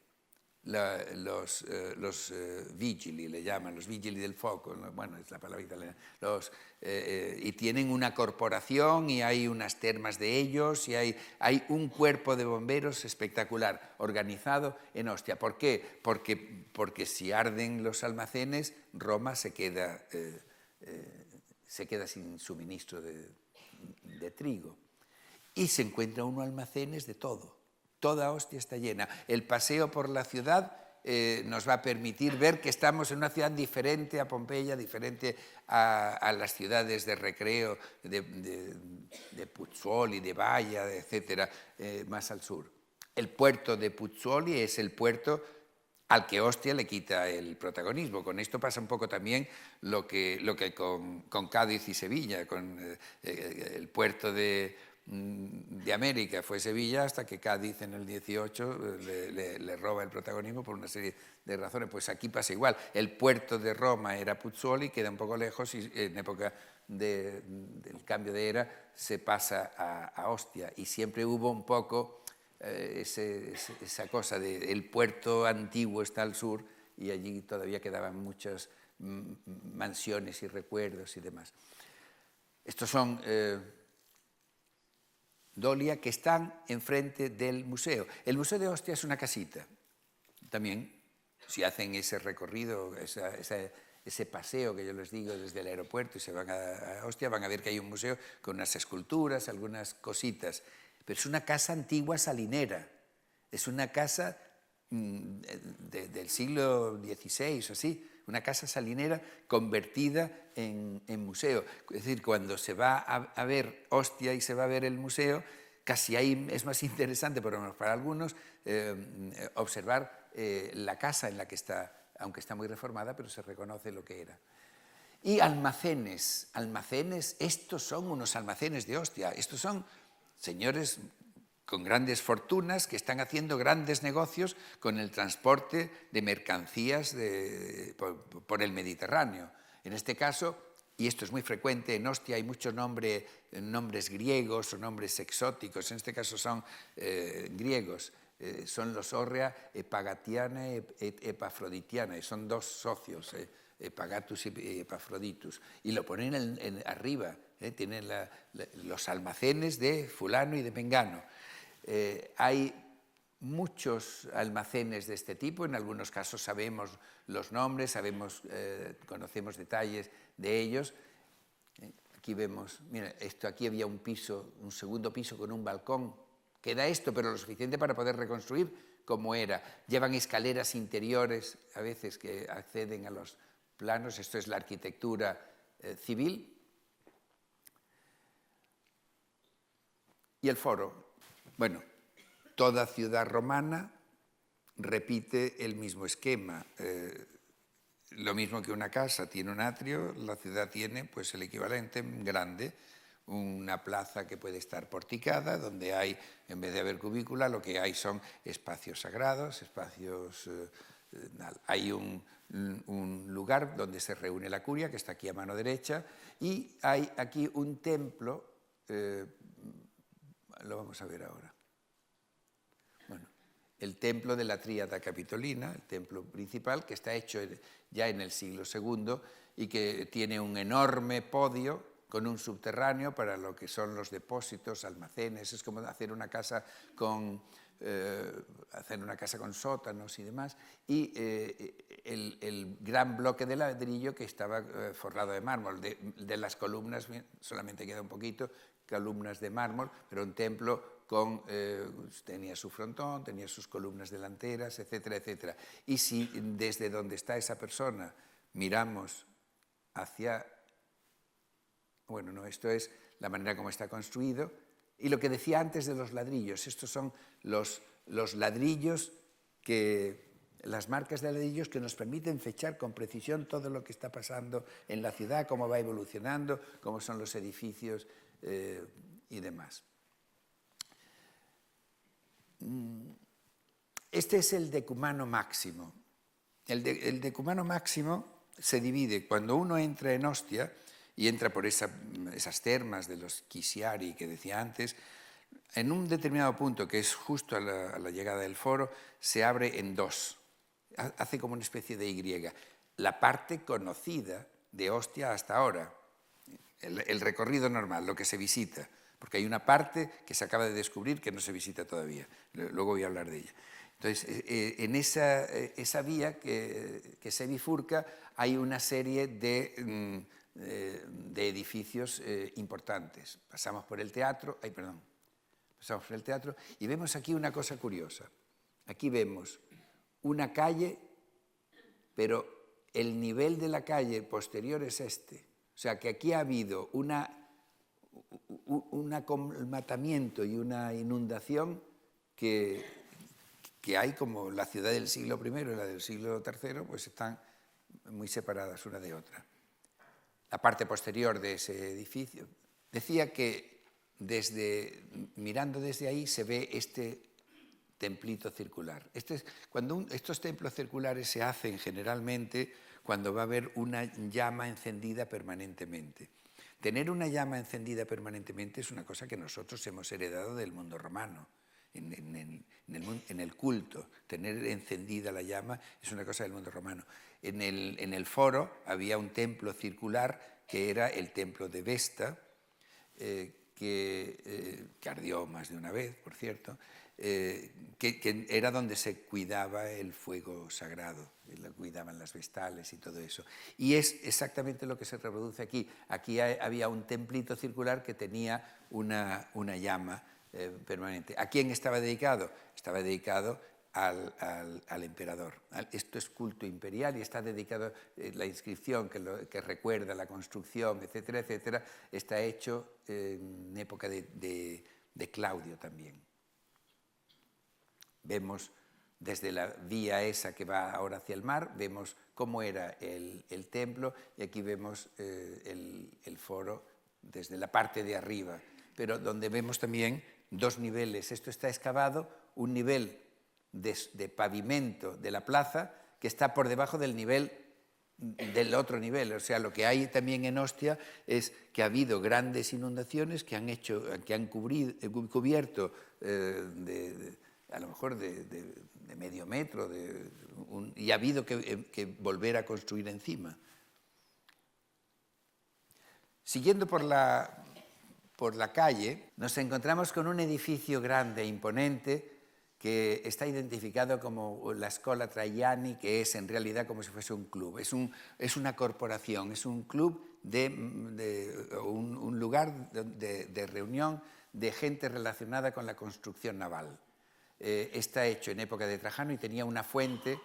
Los vigili, le llaman, los vigili del fuoco, bueno, es la palabra italiana, y tienen una corporación y hay unas termas de ellos y hay un cuerpo de bomberos espectacular, organizado en Ostia. ¿Por qué? Porque si arden los almacenes, Roma se queda sin suministro de trigo. Y se encuentra uno almacenes de todo. Toda Ostia está llena. El paseo por la ciudad nos va a permitir ver que estamos en una ciudad diferente a Pompeya, diferente a las ciudades de recreo de Puzzoli, de Baia, etcétera, más al sur. El puerto de Puzzoli es el puerto al que Ostia le quita el protagonismo. Con esto pasa un poco también lo que con Cádiz y Sevilla, con el puerto de América fue Sevilla hasta que Cádiz en el 18 le roba el protagonismo por una serie de razones. Pues aquí pasa igual. El puerto de Roma era Puzzoli, queda un poco lejos y en época del cambio de era se pasa a Ostia. Y siempre hubo un poco esa cosa de el puerto antiguo está al sur y allí todavía quedaban muchas mansiones y recuerdos y demás. Estos son... Dolia, que están enfrente del museo. El Museo de Ostia es una casita. También, si hacen ese recorrido, ese paseo que yo les digo desde el aeropuerto y se van a Ostia, van a ver que hay un museo con unas esculturas, algunas cositas. Pero es una casa antigua salinera. Es una casa del siglo XVI o así, una casa salinera convertida en museo. Es decir, cuando se va a ver Ostia y se va a ver el museo, casi ahí es más interesante, por lo menos para algunos, observar la casa en la que está, aunque está muy reformada, pero se reconoce lo que era. Y almacenes, estos son unos almacenes de Ostia, estos son señores con grandes fortunas que están haciendo grandes negocios con el transporte de mercancías por el Mediterráneo. En este caso, y esto es muy frecuente, en Ostia hay muchos nombres griegos o nombres exóticos, en este caso son griegos, son los Orrea, Epagatiana y Epafroditiana, y son dos socios, Epagatus y Epafroditus, y lo ponen arriba, tienen los almacenes de fulano y de mengano. Hay muchos almacenes de este tipo, en algunos casos sabemos los nombres, conocemos detalles de ellos. Aquí vemos, mira, aquí había un segundo piso con un balcón. Queda esto, pero lo suficiente para poder reconstruir como era. Llevan escaleras interiores, a veces, que acceden a los planos. Esto es la arquitectura civil. Y el foro. Bueno, toda ciudad romana repite el mismo esquema. Lo mismo que una casa tiene un atrio, la ciudad tiene pues, el equivalente grande, una plaza que puede estar porticada, donde hay, en vez de haber cubícula, lo que hay son espacios sagrados, hay un lugar donde se reúne la curia, que está aquí a mano derecha, y hay aquí un templo, lo vamos a ver ahora. Bueno, el templo de la Tríada Capitolina, el templo principal, que está hecho ya en el siglo II y que tiene un enorme podio con un subterráneo para lo que son los depósitos, almacenes. Es como hacer una casa con hacer una casa con sótanos y demás, y el gran bloque de ladrillo que estaba forrado de mármol. De las columnas solamente queda un poquito, columnas de mármol, pero un templo tenía su frontón, tenía sus columnas delanteras, etcétera, etcétera. Y si desde donde está esa persona miramos hacia... Bueno, no, esto es la manera como está construido. Y lo que decía antes de los ladrillos, estos son los ladrillos las marcas de ladrillos que nos permiten fechar con precisión todo lo que está pasando en la ciudad, cómo va evolucionando, cómo son los edificios y demás. Este es el decumano máximo. El decumano máximo se divide cuando uno entra en Ostia y entra por esas termas de los Chisiari que decía antes. En un determinado punto, que es justo a la llegada del foro, se abre en dos. Hace como una especie de Y. La parte conocida de Ostia hasta ahora, el recorrido normal, lo que se visita, porque hay una parte que se acaba de descubrir que no se visita todavía. Luego voy a hablar de ella. Entonces, en esa vía que se bifurca hay una serie de edificios importantes. Pasamos por el teatro, pasamos por el teatro y vemos aquí una cosa curiosa. Aquí vemos una calle, pero el nivel de la calle posterior es este. O sea, que aquí ha habido un acolmatamiento y una inundación que hay, como la ciudad del siglo I y la del siglo III, pues están muy separadas una de otra. La parte posterior de ese edificio. Decía que mirando desde ahí se ve este templito circular. Estos templos circulares se hacen generalmente cuando va a haber una llama encendida permanentemente. Tener una llama encendida permanentemente es una cosa que nosotros hemos heredado del mundo romano. En el culto, tener encendida la llama es una cosa del mundo romano. En el foro había un templo circular que era el templo de Vesta, que ardió más de una vez, por cierto, que era donde se cuidaba el fuego sagrado, lo cuidaban las vestales y todo eso. Y es exactamente lo que se reproduce aquí. Aquí había un templito circular que tenía una llama permanente. ¿A quién estaba dedicado? Estaba dedicado al emperador. Esto es culto imperial y está dedicado, la inscripción que recuerda la construcción, etcétera, etcétera, está hecho en época de Claudio también. Vemos desde la vía esa que va ahora hacia el mar, vemos cómo era el templo y aquí vemos el foro desde la parte de arriba, pero donde vemos también dos niveles. Esto está excavado, un nivel de pavimento de la plaza que está por debajo del nivel del otro nivel. O sea, lo que hay también en Ostia es que ha habido grandes inundaciones que han cubierto a lo mejor de medio metro y ha habido que volver a construir encima. Siguiendo por la calle, nos encontramos con un edificio grande e imponente que está identificado como la Scuola Traiani, que es en realidad como si fuese un club. Es una corporación, es un club, un lugar de reunión de gente relacionada con la construcción naval. Está hecho en época de Trajano y tenía una fuente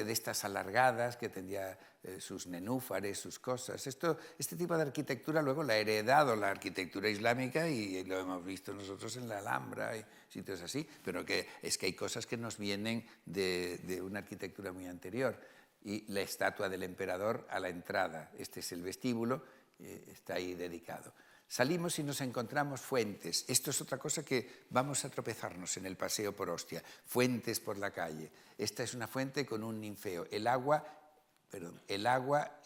de estas alargadas que tenía sus nenúfares, sus cosas. Este tipo de arquitectura luego la ha heredado la arquitectura islámica y lo hemos visto nosotros en la Alhambra y sitios así, pero que hay cosas que nos vienen de una arquitectura muy anterior. Y la estatua del emperador a la entrada, este es el vestíbulo, está ahí dedicado. Salimos y nos encontramos fuentes. Esto es otra cosa que vamos a tropezarnos en el paseo por Ostia. Fuentes por la calle. Esta es una fuente con un ninfeo. El agua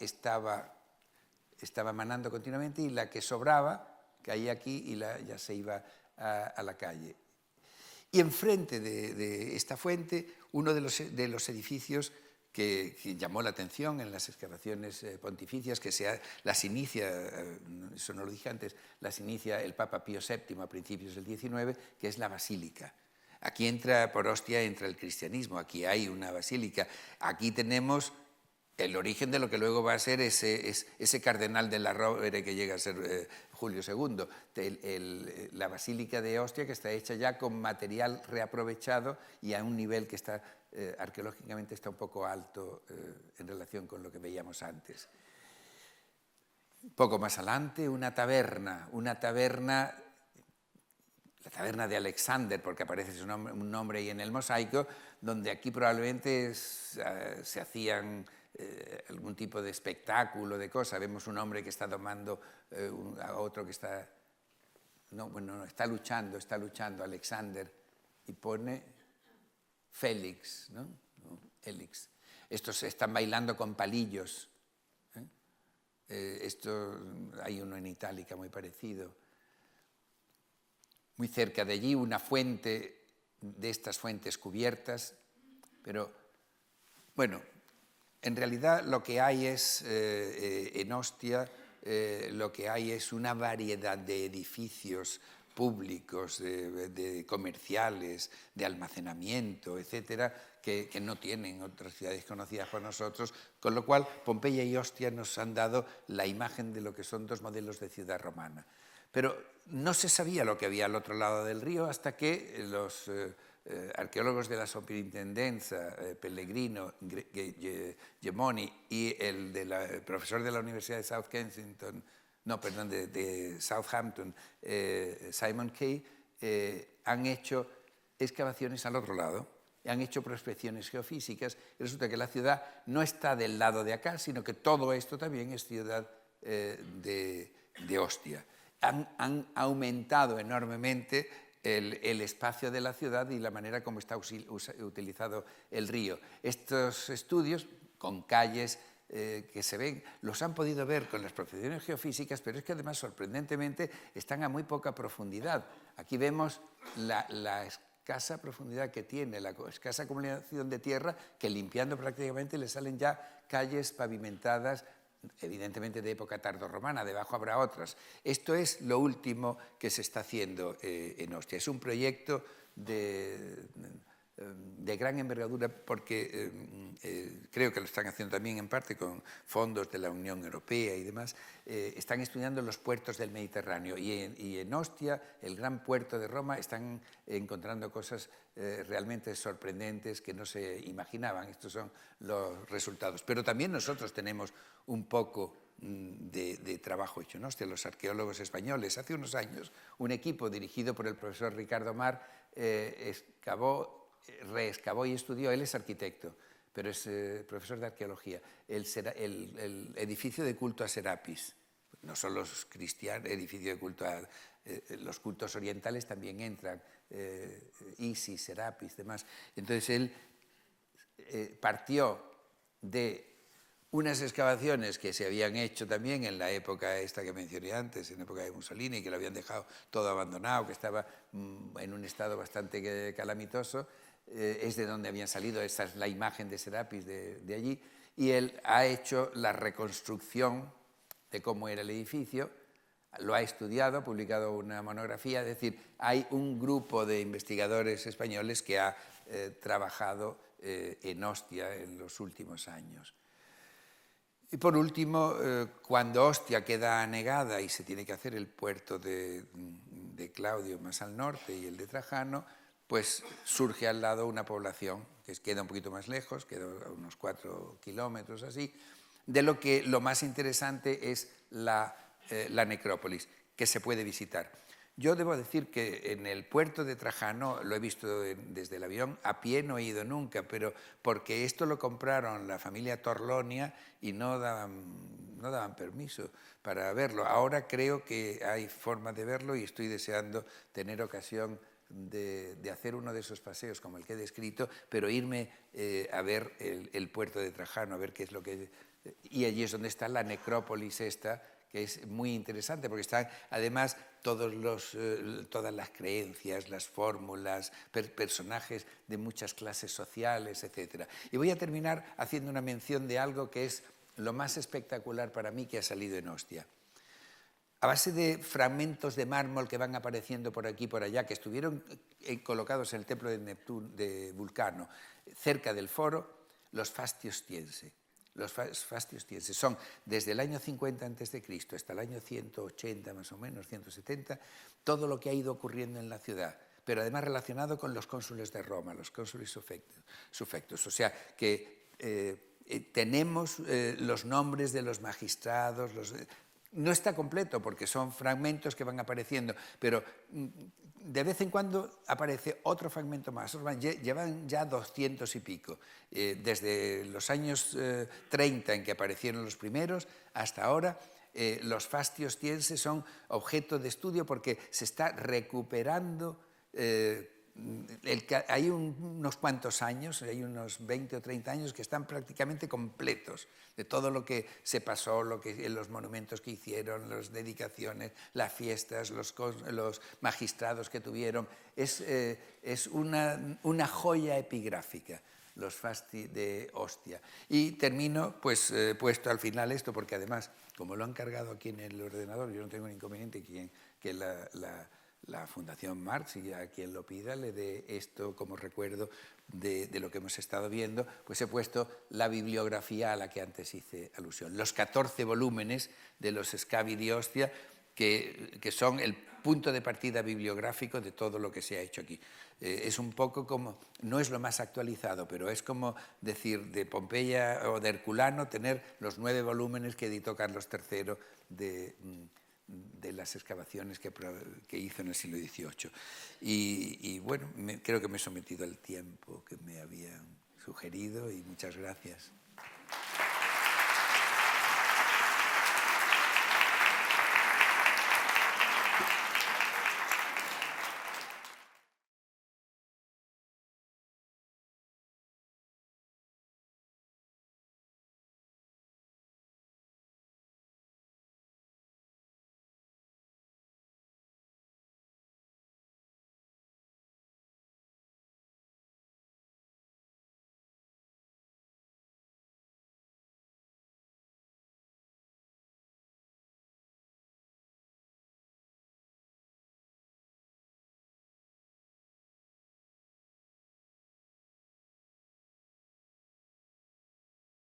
estaba manando continuamente y la que sobraba caía aquí y ya se iba a la calle. Y enfrente de esta fuente, uno de los edificios que llamó la atención en las excavaciones pontificias, que las inicia, eso no lo dije antes, las inicia el Papa Pío VII a principios del XIX, que es la basílica. Aquí entra, por Ostia, entra el cristianismo, aquí hay una basílica, aquí tenemos el origen de lo que luego va a ser ese cardenal de la Rovere que llega a ser Julio II, la basílica de Ostia, que está hecha ya con material reaprovechado y a un nivel que está arqueológicamente está un poco alto en relación con lo que veíamos antes. Poco más adelante, una taberna, la taberna de Alexander, porque aparece un nombre ahí en el mosaico, donde aquí probablemente se hacían algún tipo de espectáculo, de cosa. Vemos un hombre que está domando a otro que está... No, bueno, está luchando, Alexander, y pone Félix, ¿no? Félix. Estos están bailando con palillos. Esto, hay uno en itálica muy parecido. Muy cerca de allí una fuente, de estas fuentes cubiertas, pero bueno, en realidad lo que hay es, en Ostia, lo que hay es una variedad de edificios públicos, de comerciales, de almacenamiento, etcétera, que no tienen otras ciudades conocidas por nosotros, con lo cual Pompeya y Ostia nos han dado la imagen de lo que son dos modelos de ciudad romana. Pero no se sabía lo que había al otro lado del río hasta que los arqueólogos de la Superintendencia, Pellegrino, Gemoni y el profesor de la Universidad de South Kensington, no, perdón, de Southampton, Simon Kay, han hecho excavaciones al otro lado, han hecho prospecciones geofísicas y resulta que la ciudad no está del lado de acá, sino que todo esto también es ciudad de Ostia. Han aumentado enormemente el espacio de la ciudad y la manera como está utilizado el río. Estos estudios, con calles que se ven, los han podido ver con las prospecciones geofísicas, pero es que además, sorprendentemente, están a muy poca profundidad. Aquí vemos la escasa profundidad que tiene, la escasa acumulación de tierra, que limpiando prácticamente le salen ya calles pavimentadas, evidentemente de época tardorromana, debajo habrá otras. Esto es lo último que se está haciendo en Ostia. Es un proyecto de gran envergadura porque creo que lo están haciendo también en parte con fondos de la Unión Europea y demás. Están estudiando los puertos del Mediterráneo y en Ostia, el gran puerto de Roma, están encontrando cosas realmente sorprendentes que no se imaginaban. Estos son los resultados. Pero también nosotros tenemos un poco de trabajo hecho en Ostia. Los arqueólogos españoles, hace unos años, un equipo dirigido por el profesor Ricardo Mar reexcavó y estudió, él es arquitecto, pero es profesor de arqueología, el edificio de culto a Serapis. No son los cristianos, edificio de culto a... los cultos orientales también entran, Isis, Serapis, demás. Entonces él partió de unas excavaciones que se habían hecho también en la época esta que mencioné antes, en la época de Mussolini, que lo habían dejado todo abandonado, que estaba en un estado bastante calamitoso, es de donde habían salido, esta es la imagen de Serapis de allí, y él ha hecho la reconstrucción de cómo era el edificio, lo ha estudiado, ha publicado una monografía, es decir, hay un grupo de investigadores españoles que ha trabajado en Ostia en los últimos años. Y por último, cuando Ostia queda anegada y se tiene que hacer el puerto de Claudio más al norte y el de Trajano, pues surge al lado una población que queda un poquito más lejos, queda a unos 4 kilómetros así, de lo que lo más interesante es la necrópolis, que se puede visitar. Yo debo decir que en el puerto de Trajano, lo he visto desde el avión, a pie no he ido nunca, pero porque esto lo compraron la familia Torlonia y no daban permiso para verlo. Ahora creo que hay forma de verlo y estoy deseando tener ocasión de hacer uno de esos paseos como el que he descrito, pero irme a ver el puerto de Trajano, a ver qué es lo que... Y allí es donde está la necrópolis esta, que es muy interesante porque están además todas las creencias, las fórmulas, personajes de muchas clases sociales, etc. Y voy a terminar haciendo una mención de algo que es lo más espectacular para mí que ha salido en Ostia. a base de fragmentos de mármol que van apareciendo por aquí y por allá, que estuvieron colocados en el templo de Neptuno, de Vulcano, cerca del foro, los fastios tiense. Los fastios tiense son desde el año 50 a.C. hasta el año 180 más o menos, 170, todo lo que ha ido ocurriendo en la ciudad, pero además relacionado con los cónsules de Roma, los cónsules sufectos. O sea que tenemos los nombres de los magistrados, no está completo porque son fragmentos que van apareciendo, pero de vez en cuando aparece otro fragmento más. Llevan ya 200 y pico, desde los años 30 en que aparecieron los primeros hasta ahora. Los fastios tienses son objeto de estudio porque se está recuperando. Hay unos cuantos años, hay unos 20 o 30 años que están prácticamente completos de todo lo que se pasó, los monumentos que hicieron, las dedicaciones, las fiestas, los magistrados que tuvieron. Es una joya epigráfica, los fasti de Ostia. Y termino pues puesto al final esto, porque además, como lo han cargado aquí en el ordenador, yo no tengo ningún inconveniente que la Fundación Marx, y a quien lo pida le dé esto como recuerdo de lo que hemos estado viendo, pues he puesto la bibliografía a la que antes hice alusión. Los 14 volúmenes de los Scavi di Ostia, que son el punto de partida bibliográfico de todo lo que se ha hecho aquí. Es un poco como, no es lo más actualizado, pero es como decir de Pompeya o de Herculano tener los 9 volúmenes que editó Carlos III de las excavaciones que hizo en el siglo XVIII. Y bueno, creo que me he sometido al tiempo que me habían sugerido y muchas gracias.